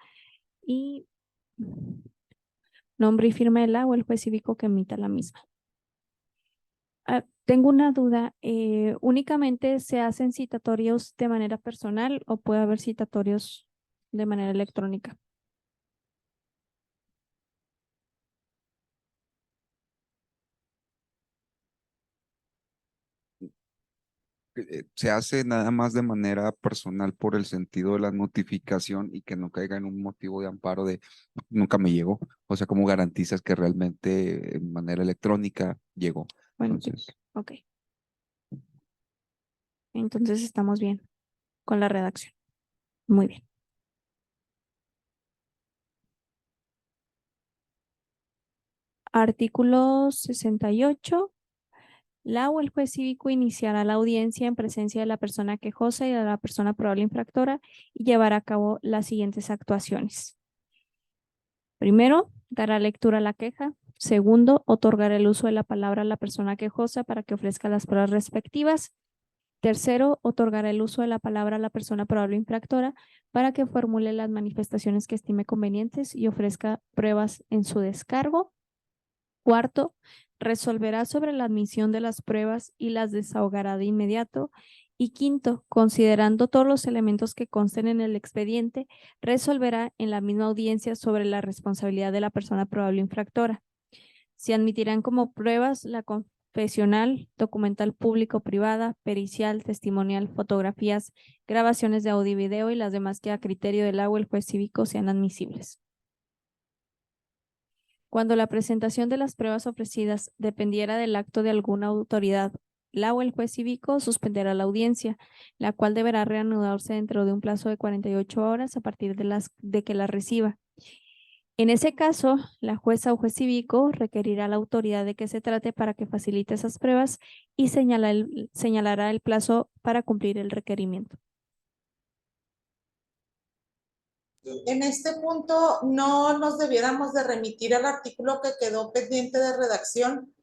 y nombre y firma del o el juez cívico que emita la misma. Tengo una duda, ¿únicamente se hacen citatorios de manera personal o puede haber citatorios de manera electrónica? Se hace nada más de manera personal por el sentido de la notificación y que no caiga en un motivo de amparo de nunca me llegó. O sea, ¿cómo garantizas que realmente en manera electrónica llegó? Bueno, Entonces, ok. Entonces estamos bien con la redacción. Muy bien. Artículo 68. La o el juez cívico iniciará la audiencia en presencia de la persona quejosa y de la persona probable infractora y llevará a cabo las siguientes actuaciones. Primero, dará lectura a la queja. Segundo, otorgará el uso de la palabra a la persona quejosa para que ofrezca las pruebas respectivas. Tercero, otorgará el uso de la palabra a la persona probable infractora para que formule las manifestaciones que estime convenientes y ofrezca pruebas en su descargo. Cuarto, resolverá sobre la admisión de las pruebas y las desahogará de inmediato. Y quinto, considerando todos los elementos que consten en el expediente, resolverá en la misma audiencia sobre la responsabilidad de la persona probable infractora. Se admitirán como pruebas la confesional, documental público o privada, pericial, testimonial, fotografías, grabaciones de audio y video y las demás que a criterio del o el juez cívico sean admisibles. Cuando la presentación de las pruebas ofrecidas dependiera del acto de alguna autoridad, la o el juez cívico suspenderá la audiencia, la cual deberá reanudarse dentro de un plazo de 48 horas a partir de que la reciba. En ese caso, la jueza o juez cívico requerirá a la autoridad de que se trate para que facilite esas pruebas y señalará el plazo para cumplir el requerimiento. En este punto no nos debiéramos de remitir al artículo que quedó pendiente de redacción,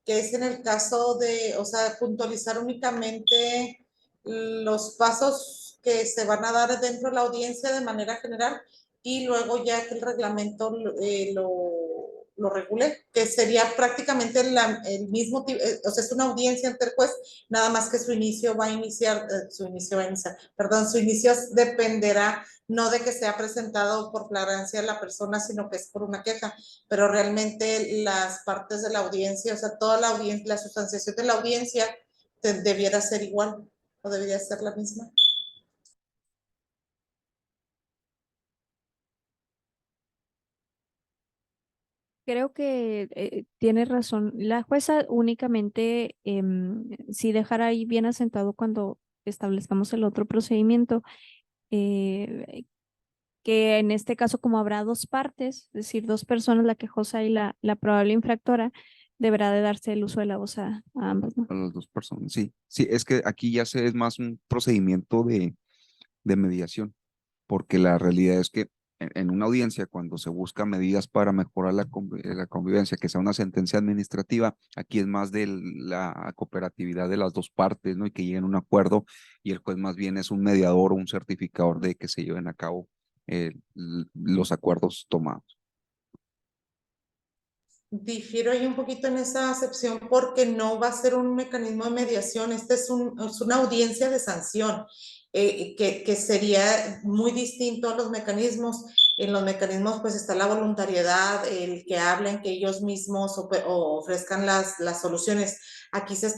que es en el caso de, o sea, puntualizar únicamente los pasos que se van a dar dentro de la audiencia de manera general y luego ya que el reglamento lo regule, que sería prácticamente el mismo, o sea, es una audiencia ante el juez, nada más que su inicio dependerá no de que sea presentado por flagrancia la persona, sino que es por una queja, pero realmente las partes de la audiencia, o sea, toda la audiencia, la sustanciación de la audiencia debiera ser igual o debería ser la misma. Creo que tiene razón. La jueza únicamente, si dejara ahí bien asentado cuando establezcamos el otro procedimiento, que en este caso como habrá dos partes, es decir, dos personas, la quejosa y la probable infractora, deberá de darse el uso de la voz a ambas, ¿no? A las dos personas, sí. Sí, es que aquí ya es más un procedimiento de mediación, porque la realidad es que en una audiencia, cuando se busca medidas para mejorar la convivencia, que sea una sentencia administrativa, aquí es más de la cooperatividad de las dos partes, ¿no? Y que lleguen a un acuerdo, y el juez más bien es un mediador o un certificador de que se lleven a cabo los acuerdos tomados. Difiero ahí un poquito en esa acepción porque no va a ser un mecanismo de mediación, este es una audiencia de sanción, que sería muy distinto a los mecanismos. En los mecanismos pues está la voluntariedad, el que hablen, que ellos mismos o ofrezcan las soluciones. Aquí se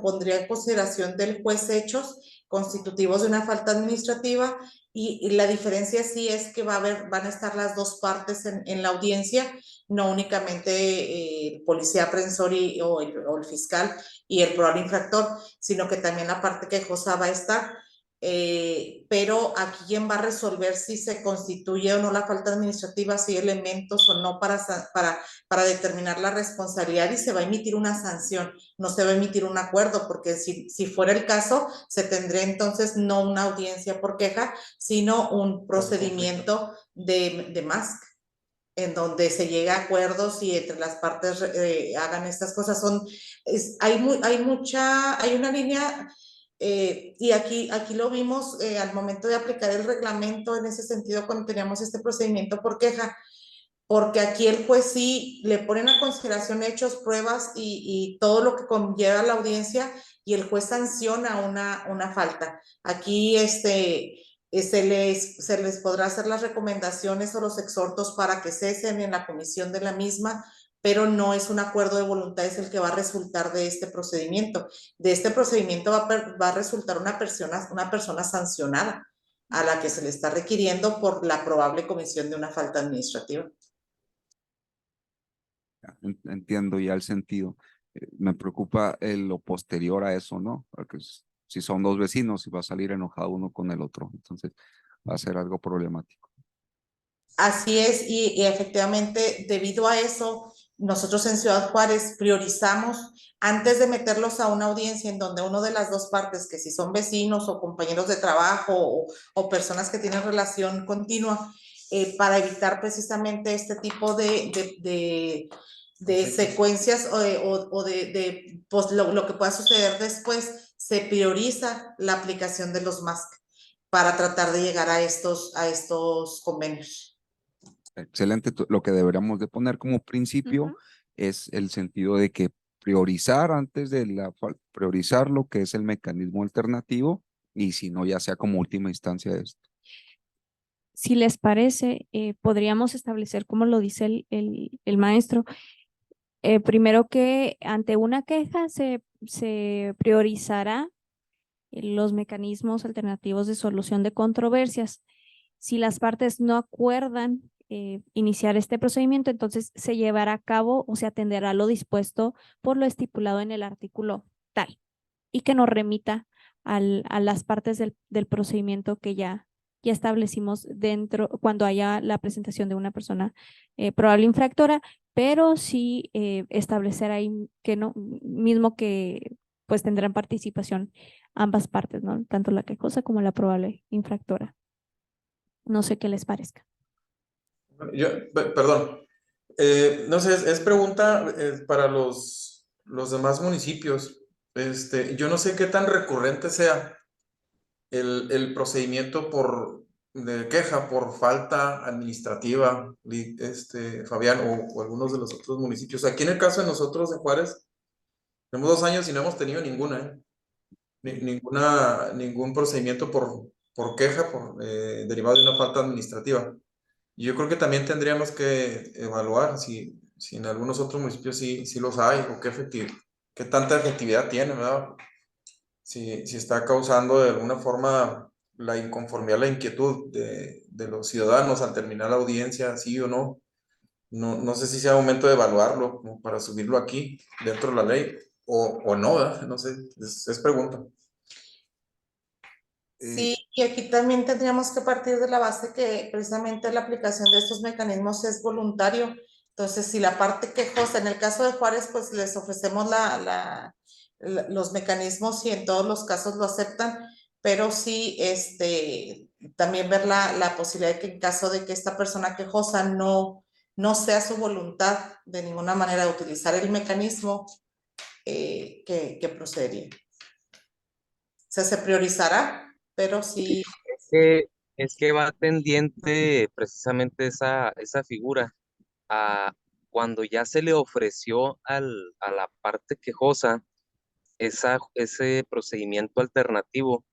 pondría en consideración del juez hechos constitutivos de una falta administrativa y la diferencia sí es que van a estar las dos partes en la audiencia, no únicamente el policía aprensor o el fiscal y el probable infractor, sino que también la parte quejosa va a estar. Pero aquí quien va a resolver si se constituye o no la falta administrativa, si hay elementos o no para determinar la responsabilidad y se va a emitir una sanción, no se va a emitir un acuerdo, porque si fuera el caso, se tendría entonces no una audiencia por queja, sino un procedimiento de MASC, en donde se llega a acuerdos y entre las partes hagan estas cosas. Hay una línea, y aquí lo vimos al momento de aplicar el reglamento en ese sentido cuando teníamos este procedimiento por queja, porque aquí el juez sí le ponen a consideración hechos, pruebas y todo lo que conlleva la audiencia y el juez sanciona una falta. Aquí se les podrá hacer las recomendaciones o los exhortos para que cesen en la comisión de la misma, pero no es un acuerdo de voluntades el que va a resultar de este procedimiento. De este procedimiento va a resultar una persona sancionada a la que se le está requiriendo por la probable comisión de una falta administrativa. Entiendo ya el sentido. Me preocupa lo posterior a eso, ¿no? Porque si son dos vecinos y va a salir enojado uno con el otro, entonces va a ser algo problemático. Así es, y efectivamente, debido a eso, nosotros en Ciudad Juárez priorizamos, antes de meterlos a una audiencia en donde uno de las dos partes, que si son vecinos o compañeros de trabajo o personas que tienen relación continua, para evitar precisamente este tipo de secuencias o pues, lo que pueda suceder después, se prioriza la aplicación de los MASC para tratar de llegar a estos convenios. Excelente. Lo que deberíamos de poner como principio es el sentido de que priorizar antes de priorizar lo que es el mecanismo alternativo y si no ya sea como última instancia de esto. Si les parece, podríamos establecer, como lo dice el maestro, Primero que ante una queja se priorizará los mecanismos alternativos de solución de controversias. Si las partes no acuerdan iniciar este procedimiento, entonces se llevará a cabo o se atenderá lo dispuesto por lo estipulado en el artículo tal y que nos remita a las partes del procedimiento que ya establecimos dentro cuando haya la presentación de una persona probable infractora, pero sí establecer ahí que no, mismo que pues tendrán participación ambas partes, ¿no? Tanto la quejosa como la probable infractora. No sé qué les parezca. Perdón, no sé, es pregunta para los demás municipios. Yo no sé qué tan recurrente sea el procedimiento de queja por falta administrativa, Fabián, o algunos de los otros municipios. Aquí en el caso de nosotros de Juárez, tenemos 2 años y no hemos tenido ninguna, ningún procedimiento por queja derivado de una falta administrativa. Yo creo que también tendríamos que evaluar si en algunos otros municipios sí los hay o qué tanta efectividad tiene, ¿verdad? Si está causando de alguna forma la inconformidad, la inquietud de los ciudadanos al terminar la audiencia, sí o no. No sé si sea momento de evaluarlo como para subirlo aquí dentro de la ley o no, ¿verdad? No sé, es pregunta. Sí, y aquí también tendríamos que partir de la base que precisamente la aplicación de estos mecanismos es voluntario. Entonces, si la parte quejosa, en el caso de Juárez, pues les ofrecemos los mecanismos y en todos los casos lo aceptan, pero sí, también ver la posibilidad de que en caso de que esta persona quejosa no sea su voluntad de ninguna manera de utilizar el mecanismo, que procedería. O sea, se priorizará, pero sí. Es que va tendiente precisamente esa figura a cuando ya se le ofreció a la parte quejosa ese procedimiento alternativo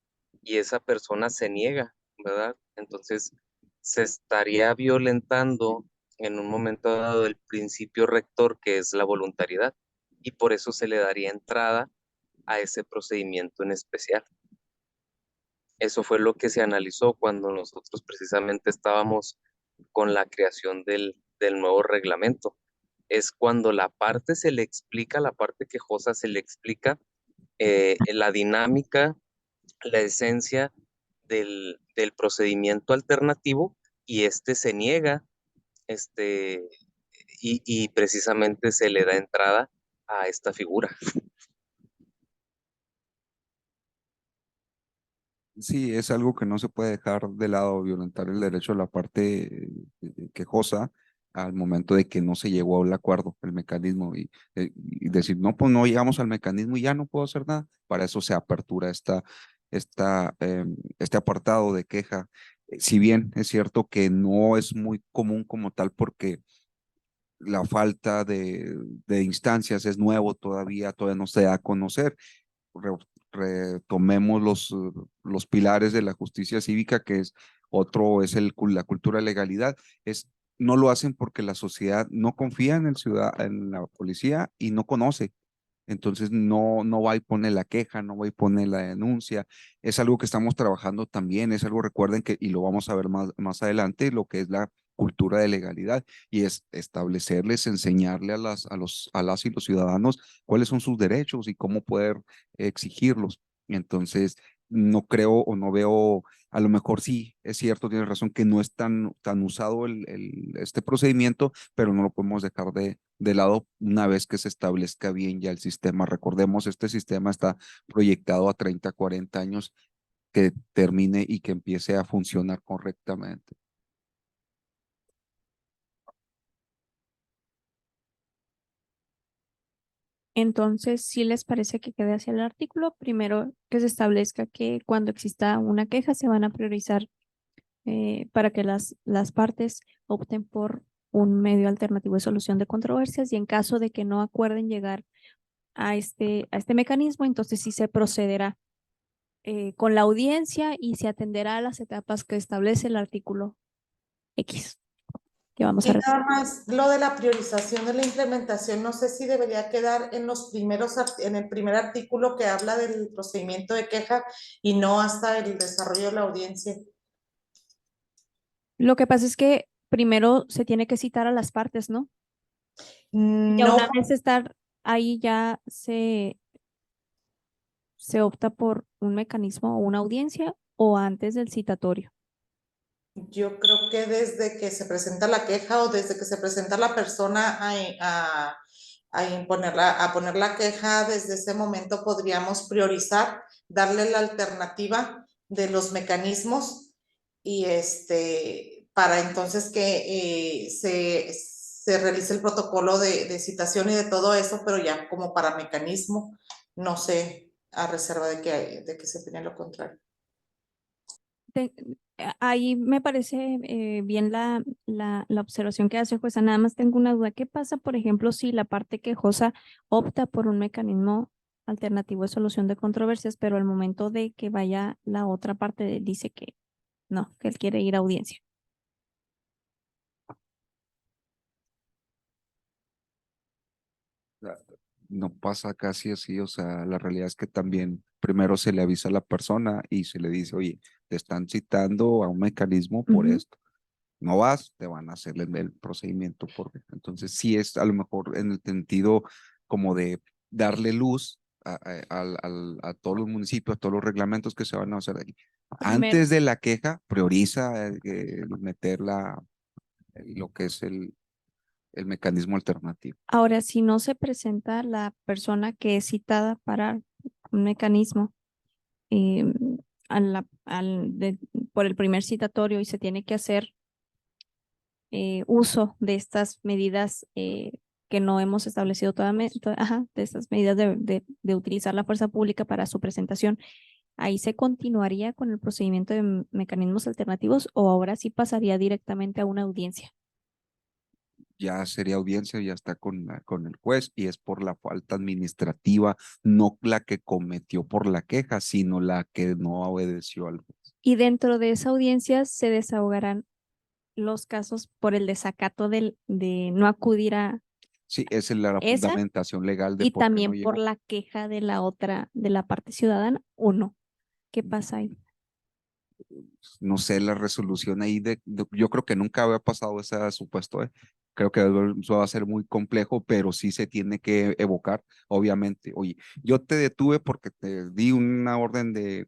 y esa persona se niega, ¿verdad? Entonces se estaría violentando en un momento dado el principio rector que es la voluntariedad y por eso se le daría entrada a ese procedimiento en especial. Eso fue lo que se analizó cuando nosotros precisamente estábamos con la creación del nuevo reglamento. Es cuando la parte se le explica, la parte quejosa se le explica la dinámica, la esencia del procedimiento alternativo y este se niega y precisamente se le da entrada a esta figura. Sí, es algo que no se puede dejar de lado, violentar el derecho a la parte quejosa al momento de que no se llegó al acuerdo, el mecanismo, y decir, no, pues no llegamos al mecanismo y ya no puedo hacer nada. Para eso se apertura este apartado de queja. Si bien es cierto que no es muy común como tal porque la falta de instancias es nuevo todavía no se da a conocer. Re- Retomemos los pilares de la justicia cívica, que es otro, es la cultura de legalidad. No lo hacen porque la sociedad no confía en la policía y no conoce. Entonces no va y pone la queja, no va y pone la denuncia. Es algo que estamos trabajando también, es algo, recuerden que, y lo vamos a ver más adelante, lo que es la cultura de legalidad y es establecerles, enseñarle a las y los ciudadanos cuáles son sus derechos y cómo poder exigirlos. Entonces, no creo o no veo, a lo mejor sí, es cierto, tienes razón que no es tan usado este procedimiento, pero no lo podemos dejar de lado una vez que se establezca bien ya el sistema. Recordemos, este sistema está proyectado a 30, 40 años que termine y que empiece a funcionar correctamente. Entonces, si les parece que quede hacia el artículo, primero que se establezca que cuando exista una queja se van a priorizar para que las partes opten por un medio alternativo de solución de controversias y en caso de que no acuerden llegar a este mecanismo, entonces sí se procederá con la audiencia y se atenderá a las etapas que establece el artículo X. ¿Ok? que vamos Y a nada más, lo de la priorización de la implementación, no sé si debería quedar en los primeros, en el primer artículo que habla del procedimiento de queja y no hasta el desarrollo de la audiencia. Lo que pasa es que primero se tiene que citar a las partes, ¿no? Ya No, una vez estar ahí ya se opta por un mecanismo o una audiencia o antes del citatorio. yo creo que desde que se presenta la queja o desde que se presenta la persona a poner la queja, desde ese momento podríamos priorizar, darle la alternativa de los mecanismos y para entonces que se realice el protocolo de citación y de todo eso, pero ya como para mecanismo, no sé, a reserva de que se opine lo contrario. Ahí me parece bien la observación que hace jueza. Nada más tengo una duda. ¿Qué pasa, por ejemplo, si la parte quejosa opta por un mecanismo alternativo de solución de controversias, pero al momento de que vaya la otra parte dice que no, que él quiere ir a audiencia? No pasa casi así, o sea, la realidad es que también primero se le avisa a la persona y se le dice, oye, te están citando a un mecanismo por Ujú. esto. No vas, te van a hacer el procedimiento por. Entonces, sí es a lo mejor en el sentido como de darle luz a todos los municipios, a todos los reglamentos que se van a hacer ahí. Primero. Antes de la queja, prioriza meter lo que es el mecanismo alternativo. Ahora, si no se presenta la persona que es citada para un mecanismo eh, por el primer citatorio y se tiene que hacer uso de estas medidas que no hemos establecido de estas medidas de utilizar la fuerza pública para su presentación, ¿ahí se continuaría con el procedimiento de mecanismos alternativos o ahora sí pasaría directamente a una audiencia? Ya sería audiencia, ya está con el juez y es por la falta administrativa, no la que cometió por la queja, sino la que no obedeció al juez. Y dentro de esa audiencia se desahogarán los casos por el desacato de no acudir a Sí, esa es la esa fundamentación legal de y por qué no también por llegó. la queja de la otra, de la parte ciudadana, ¿o no? ¿Qué pasa ahí? No sé, la resolución ahí yo creo que nunca había pasado ese supuesto, ¿eh? Creo que eso va a ser muy complejo, pero sí se tiene que evocar, obviamente. Oye, yo te detuve porque te di una orden de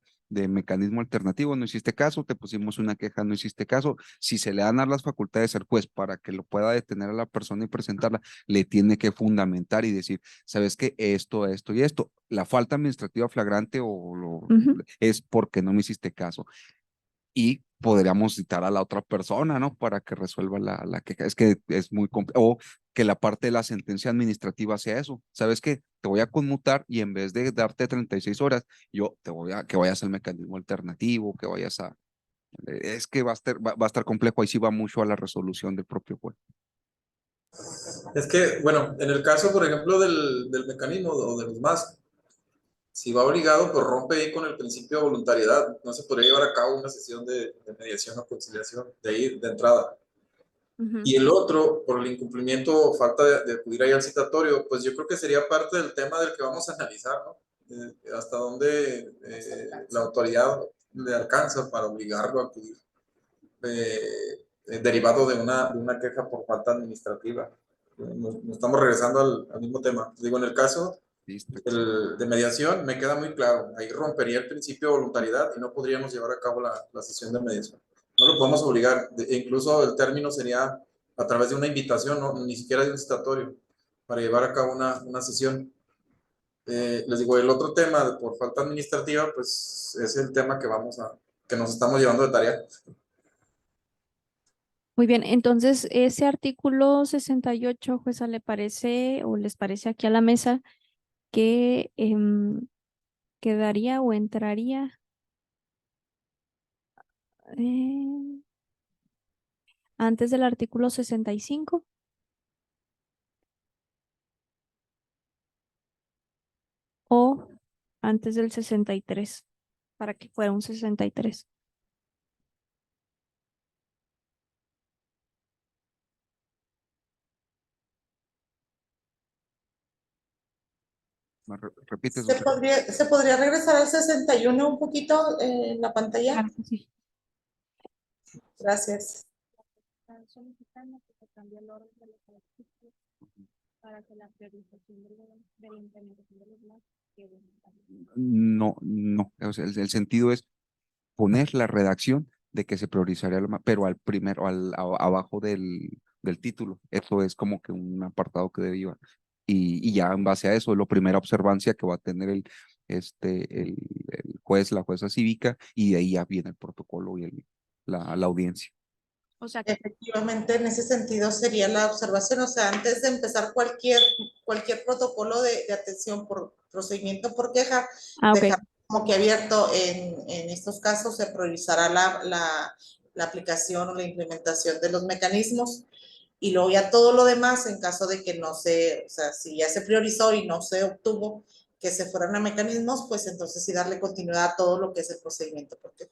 mecanismo alternativo, no hiciste caso, te pusimos una queja, no hiciste caso. Si se le dan a las facultades al juez para que lo pueda detener a la persona y presentarla, le tiene que fundamentar y decir, ¿sabes qué? Esto y esto. La falta administrativa flagrante Ujú. es porque no me hiciste caso y podríamos citar a la otra persona, ¿no? Para que resuelva la queja. Es que es muy complejo. O que la parte de la sentencia administrativa sea eso. ¿Sabes qué? Te voy a conmutar y en vez de darte 36 horas, yo te voy a que vayas al mecanismo alternativo, que vayas a. Es que va a estar complejo. Ahí sí va mucho a la resolución del propio juez. Es que, bueno, en el caso, por ejemplo, del mecanismo o de los más, si va obligado, pues rompe ahí con el principio de voluntariedad. No se podría llevar a cabo una sesión de mediación o conciliación de ahí de entrada. Ujú. Y el otro, por el incumplimiento o falta de acudir ahí al citatorio, pues yo creo que sería parte del tema del que vamos a analizar, ¿no? Hasta dónde la autoridad le alcanza para obligarlo a acudir, derivado de una queja por falta administrativa. Nos estamos regresando al mismo tema. Digo, en el caso de mediación, me queda muy claro, ahí rompería el principio de voluntariedad y no podríamos llevar a cabo la sesión de mediación. No lo podemos obligar, incluso el término sería a través de una invitación, no, ni siquiera de un citatorio, para llevar a cabo una sesión. Les digo, el otro tema por falta administrativa, pues es el tema que nos estamos llevando de tarea. Muy bien, entonces ese artículo 68, jueza, ¿le parece o les parece aquí a la mesa que quedaría o entraría eh, antes del artículo 65 o antes del 63 para que fuera un 63? ¿Repites? ¿Se podría regresar al 61 un poquito en la pantalla? Claro que sí. Gracias. Están solicitando que se cambie el orden de los ejercicios para que la priorización de la implementación de los MAP quede en No, no. O sea, el sentido es poner la redacción de que se priorizaría, pero al primero, abajo del título. Eso es como que un apartado que debe llevar. Y ya en base a eso, es la primera observancia que va a tener el juez, la jueza cívica, y de ahí ya viene el protocolo y la audiencia. O sea, Efectivamente, en ese sentido sería la observación, o sea, antes de empezar cualquier protocolo de atención por procedimiento por queja, ok. dejar como que abierto en estos casos se priorizará la aplicación o la implementación de los mecanismos y luego ya todo lo demás en caso de que no se, o sea, si ya se priorizó y no se obtuvo que se fueran a mecanismos, pues entonces sí darle continuidad a todo lo que es el procedimiento por queja.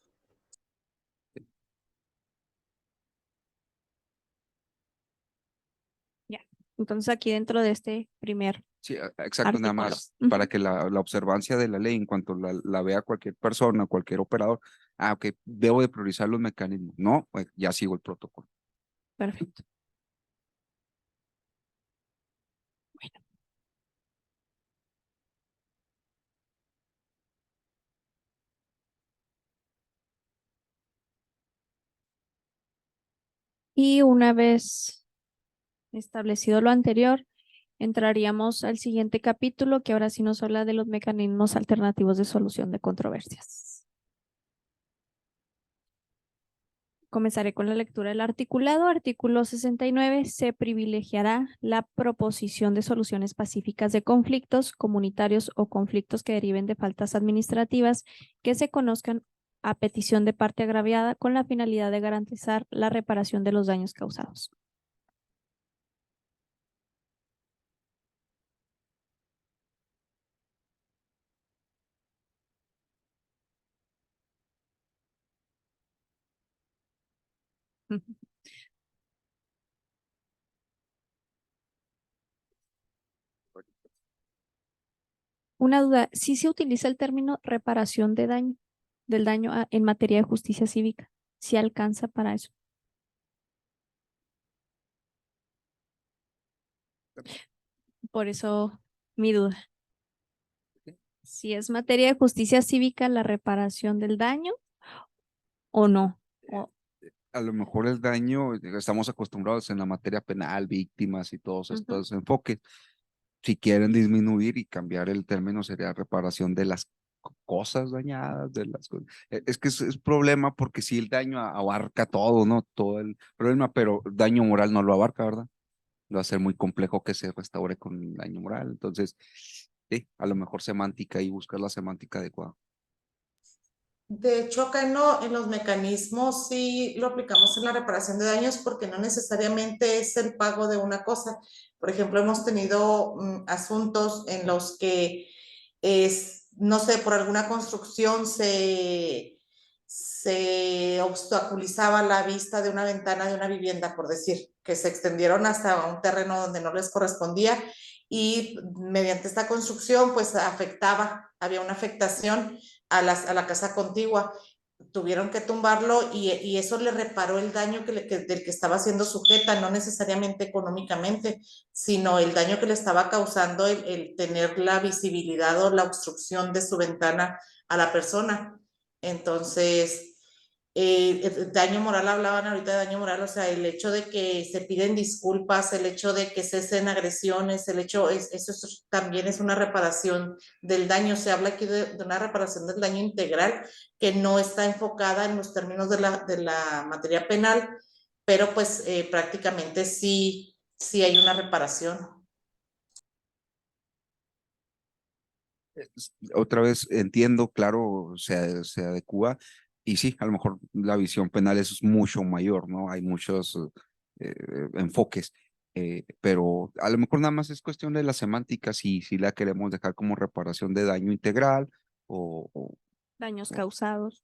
Entonces aquí dentro de este primer Sí, exacto, nada artículo. más para que la observancia de la ley, en cuanto la vea cualquier persona, cualquier operador, ok, debo de priorizar los mecanismos. No, pues ya sigo el protocolo. Perfecto. Bueno. Y una vez establecido lo anterior, entraríamos al siguiente capítulo que ahora sí nos habla de los mecanismos alternativos de solución de controversias. Comenzaré con la lectura del articulado. Artículo 69. Se privilegiará la proposición de soluciones pacíficas de conflictos comunitarios o conflictos que deriven de faltas administrativas que se conozcan a petición de parte agraviada con la finalidad de garantizar la reparación de los daños causados. Una duda, ¿sí se utiliza el término reparación de daño, del daño en materia de justicia cívica? ¿Sí alcanza para eso? Por eso mi duda. Si es materia de justicia cívica la reparación del daño o no. A lo mejor el daño, estamos acostumbrados en la materia penal, víctimas y todos estos enfoques. Si quieren disminuir y cambiar el término, sería reparación de las cosas dañadas, de las cosas. Es que es problema porque si el daño abarca todo, ¿no? Todo el problema, pero daño moral no lo abarca, ¿verdad? Va a ser muy complejo que se restaure con daño moral. Entonces, sí, a lo mejor semántica y buscar la semántica adecuada. De hecho, acá en los mecanismos sí lo aplicamos en la reparación de daños porque no necesariamente es el pago de una cosa. Por ejemplo, hemos tenido asuntos en los que no sé, por alguna construcción se obstaculizaba la vista de una ventana de una vivienda, por decir, que se extendieron hasta un terreno donde no les correspondía y mediante esta construcción pues había una afectación a la casa contigua. Tuvieron que tumbarlo y eso le reparó el daño del que estaba siendo sujeta, no necesariamente económicamente, sino el daño que le estaba causando el tener la visibilidad o la obstrucción de su ventana a la persona. Entonces, daño moral, hablaban ahorita de daño moral, o sea, el hecho de que se piden disculpas, el hecho de que cesen agresiones, eso también es una reparación del daño. Se habla aquí de una reparación del daño integral que no está enfocada en los términos de la materia penal, pero pues prácticamente sí hay una reparación. Otra vez entiendo, claro, se adecua y sí, a lo mejor la visión penal es mucho mayor, ¿no? Hay muchos enfoques, pero a lo mejor nada más es cuestión de la semántica, si la queremos dejar como reparación de daño integral o daños causados.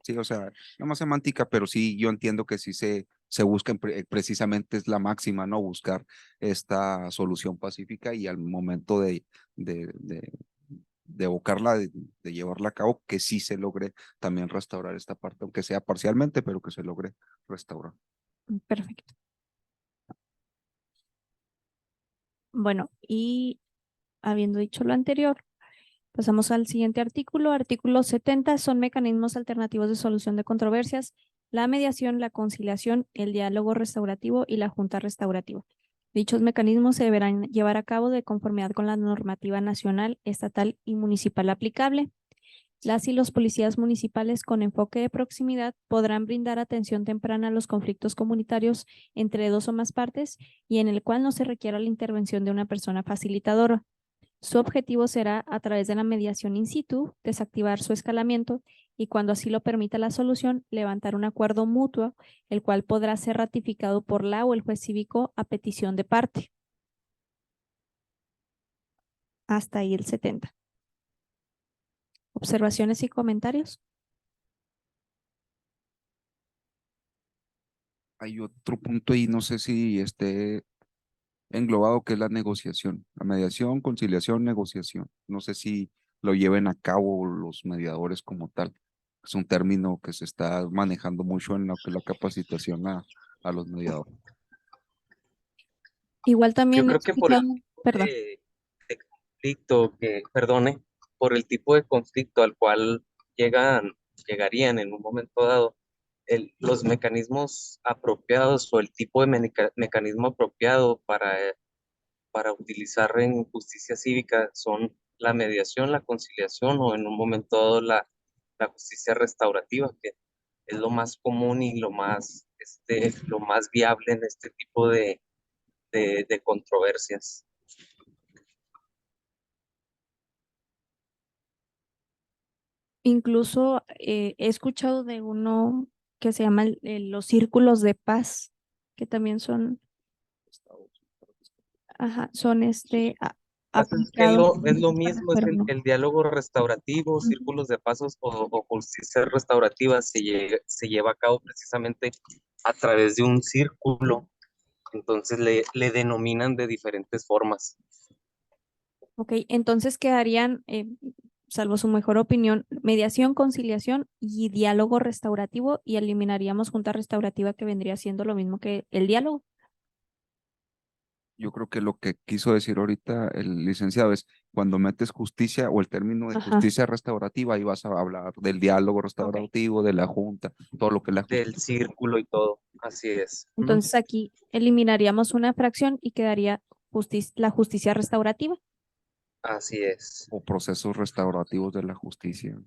sí, o sea, no más semántica, pero sí, yo entiendo que sí se se busca precisamente es la máxima, ¿no? Buscar esta solución pacífica y al momento de evocarla, de llevarla a cabo, que sí se logre también restaurar esta parte, aunque sea parcialmente, pero que se logre restaurar. Perfecto. Bueno, y habiendo dicho lo anterior, pasamos al siguiente artículo. Artículo 70 son mecanismos alternativos de solución de controversias, la mediación, la conciliación, el diálogo restaurativo y la junta restaurativa. Dichos mecanismos se deberán llevar a cabo de conformidad con la normativa nacional, estatal y municipal aplicable. Las y los policías municipales con enfoque de proximidad podrán brindar atención temprana a los conflictos comunitarios entre dos o más partes y en el cual no se requiera la intervención de una persona facilitadora. Su objetivo será, a través de la mediación in situ, desactivar su escalamiento y, cuando así lo permita la solución, levantar un acuerdo mutuo, el cual podrá ser ratificado por la o el juez cívico a petición de parte. Hasta ahí el 70. ¿Observaciones y comentarios? Hay otro punto ahí, no sé si esté englobado, que es la negociación, la mediación, conciliación, negociación. No sé si lo lleven a cabo los mediadores como tal. Es un término que se está manejando mucho en lo que es la capacitación a los mediadores. Igual Yo también he creo que por el escuchado, perdón. de conflicto perdone, por el tipo de conflicto al cual llegarían en un momento dado, los mecanismos apropiados o el tipo de mecanismo apropiado para utilizar en justicia cívica son la mediación, la conciliación o en un momento dado la justicia restaurativa, que es lo más común y lo más viable en este tipo de controversias. Incluso he escuchado de uno que se llama los círculos de paz, que también son, son aplicados. Es lo mismo, es pero no. el diálogo restaurativo, círculos de pasos o justicia restaurativa se lleva a cabo precisamente a través de un círculo, entonces le denominan de diferentes formas. Ok, entonces quedarían, salvo su mejor opinión, mediación, conciliación y diálogo restaurativo, y eliminaríamos junta restaurativa, que vendría siendo lo mismo que el diálogo. Yo creo que lo que quiso decir ahorita el licenciado es cuando metes justicia o el término de justicia restaurativa, ahí vas a hablar del diálogo restaurativo, de la junta, todo lo que es la justicia. Del círculo y todo, así es. Entonces aquí eliminaríamos una fracción y quedaría la justicia restaurativa. Así es. O procesos restaurativos de la justicia.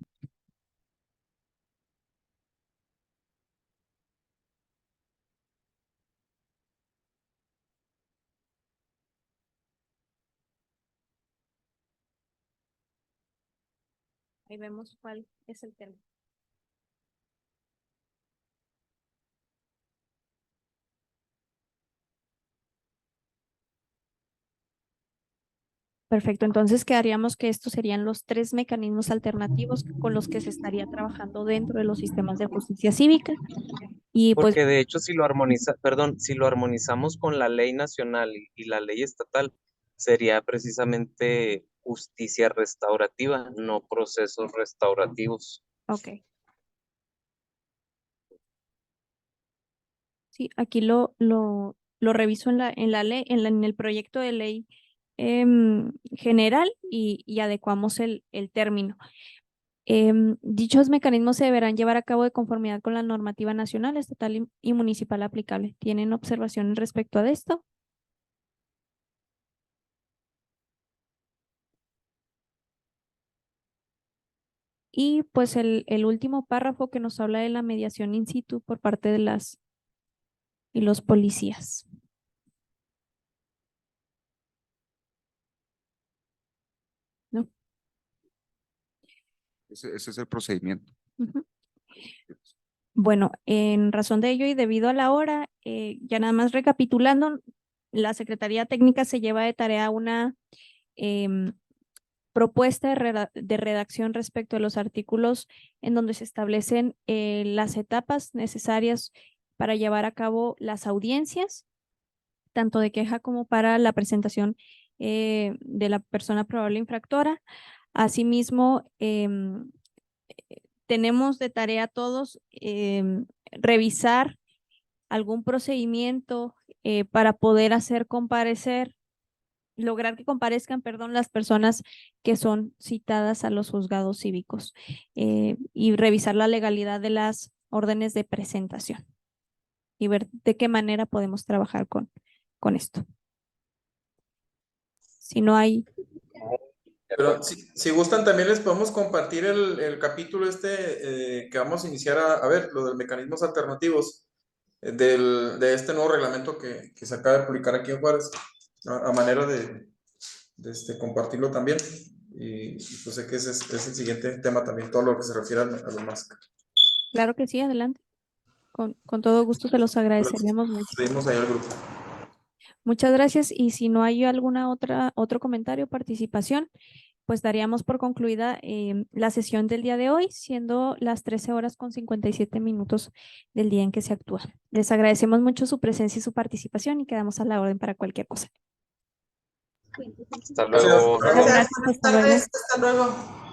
Ahí vemos cuál es el término. Perfecto, entonces quedaríamos que estos serían los 3 mecanismos alternativos con los que se estaría trabajando dentro de los sistemas de justicia cívica. Y pues, Porque de hecho, si lo armonizamos con la ley nacional y la ley estatal, sería precisamente justicia restaurativa, no procesos restaurativos. ok. Sí, aquí lo reviso en la ley, en el proyecto de ley general, y adecuamos el término. Dichos mecanismos se deberán llevar a cabo de conformidad con la normativa nacional, estatal y municipal aplicable. ¿Tienen observaciones respecto a esto? Y pues el último párrafo, que nos habla de la mediación in situ por parte de los policías. ¿No? Ese es el procedimiento. Bueno, en razón de ello y debido a la hora, ya nada más recapitulando, la Secretaría Técnica se lleva de tarea una propuesta de redacción respecto a los artículos en donde se establecen las etapas necesarias para llevar a cabo las audiencias, tanto de queja como para la presentación de la persona probable infractora. Asimismo, tenemos de tarea todos revisar algún procedimiento para poder hacer comparecer, lograr que comparezcan, las personas que son citadas a los juzgados cívicos y revisar la legalidad de las órdenes de presentación y ver de qué manera podemos trabajar con esto. Si no hay... Pero si gustan, también les podemos compartir el capítulo que vamos a iniciar a ver, lo de los mecanismos alternativos de este nuevo reglamento que se acaba de publicar aquí en Juárez, a manera de compartirlo también. Y pues sé que ese es el siguiente tema también, todo lo que se refiere a los MASC. Claro que sí, adelante. Con todo gusto se los agradeceríamos mucho. Seguimos ahí al grupo. Muchas gracias, y si no hay alguna otro comentario o participación, pues daríamos por concluida la sesión del día de hoy, siendo las 13:57 del día en que se actúa. Les agradecemos mucho su presencia y su participación y quedamos a la orden para cualquier cosa. Hasta luego. Gracias, Hasta buenas tardes, hasta luego.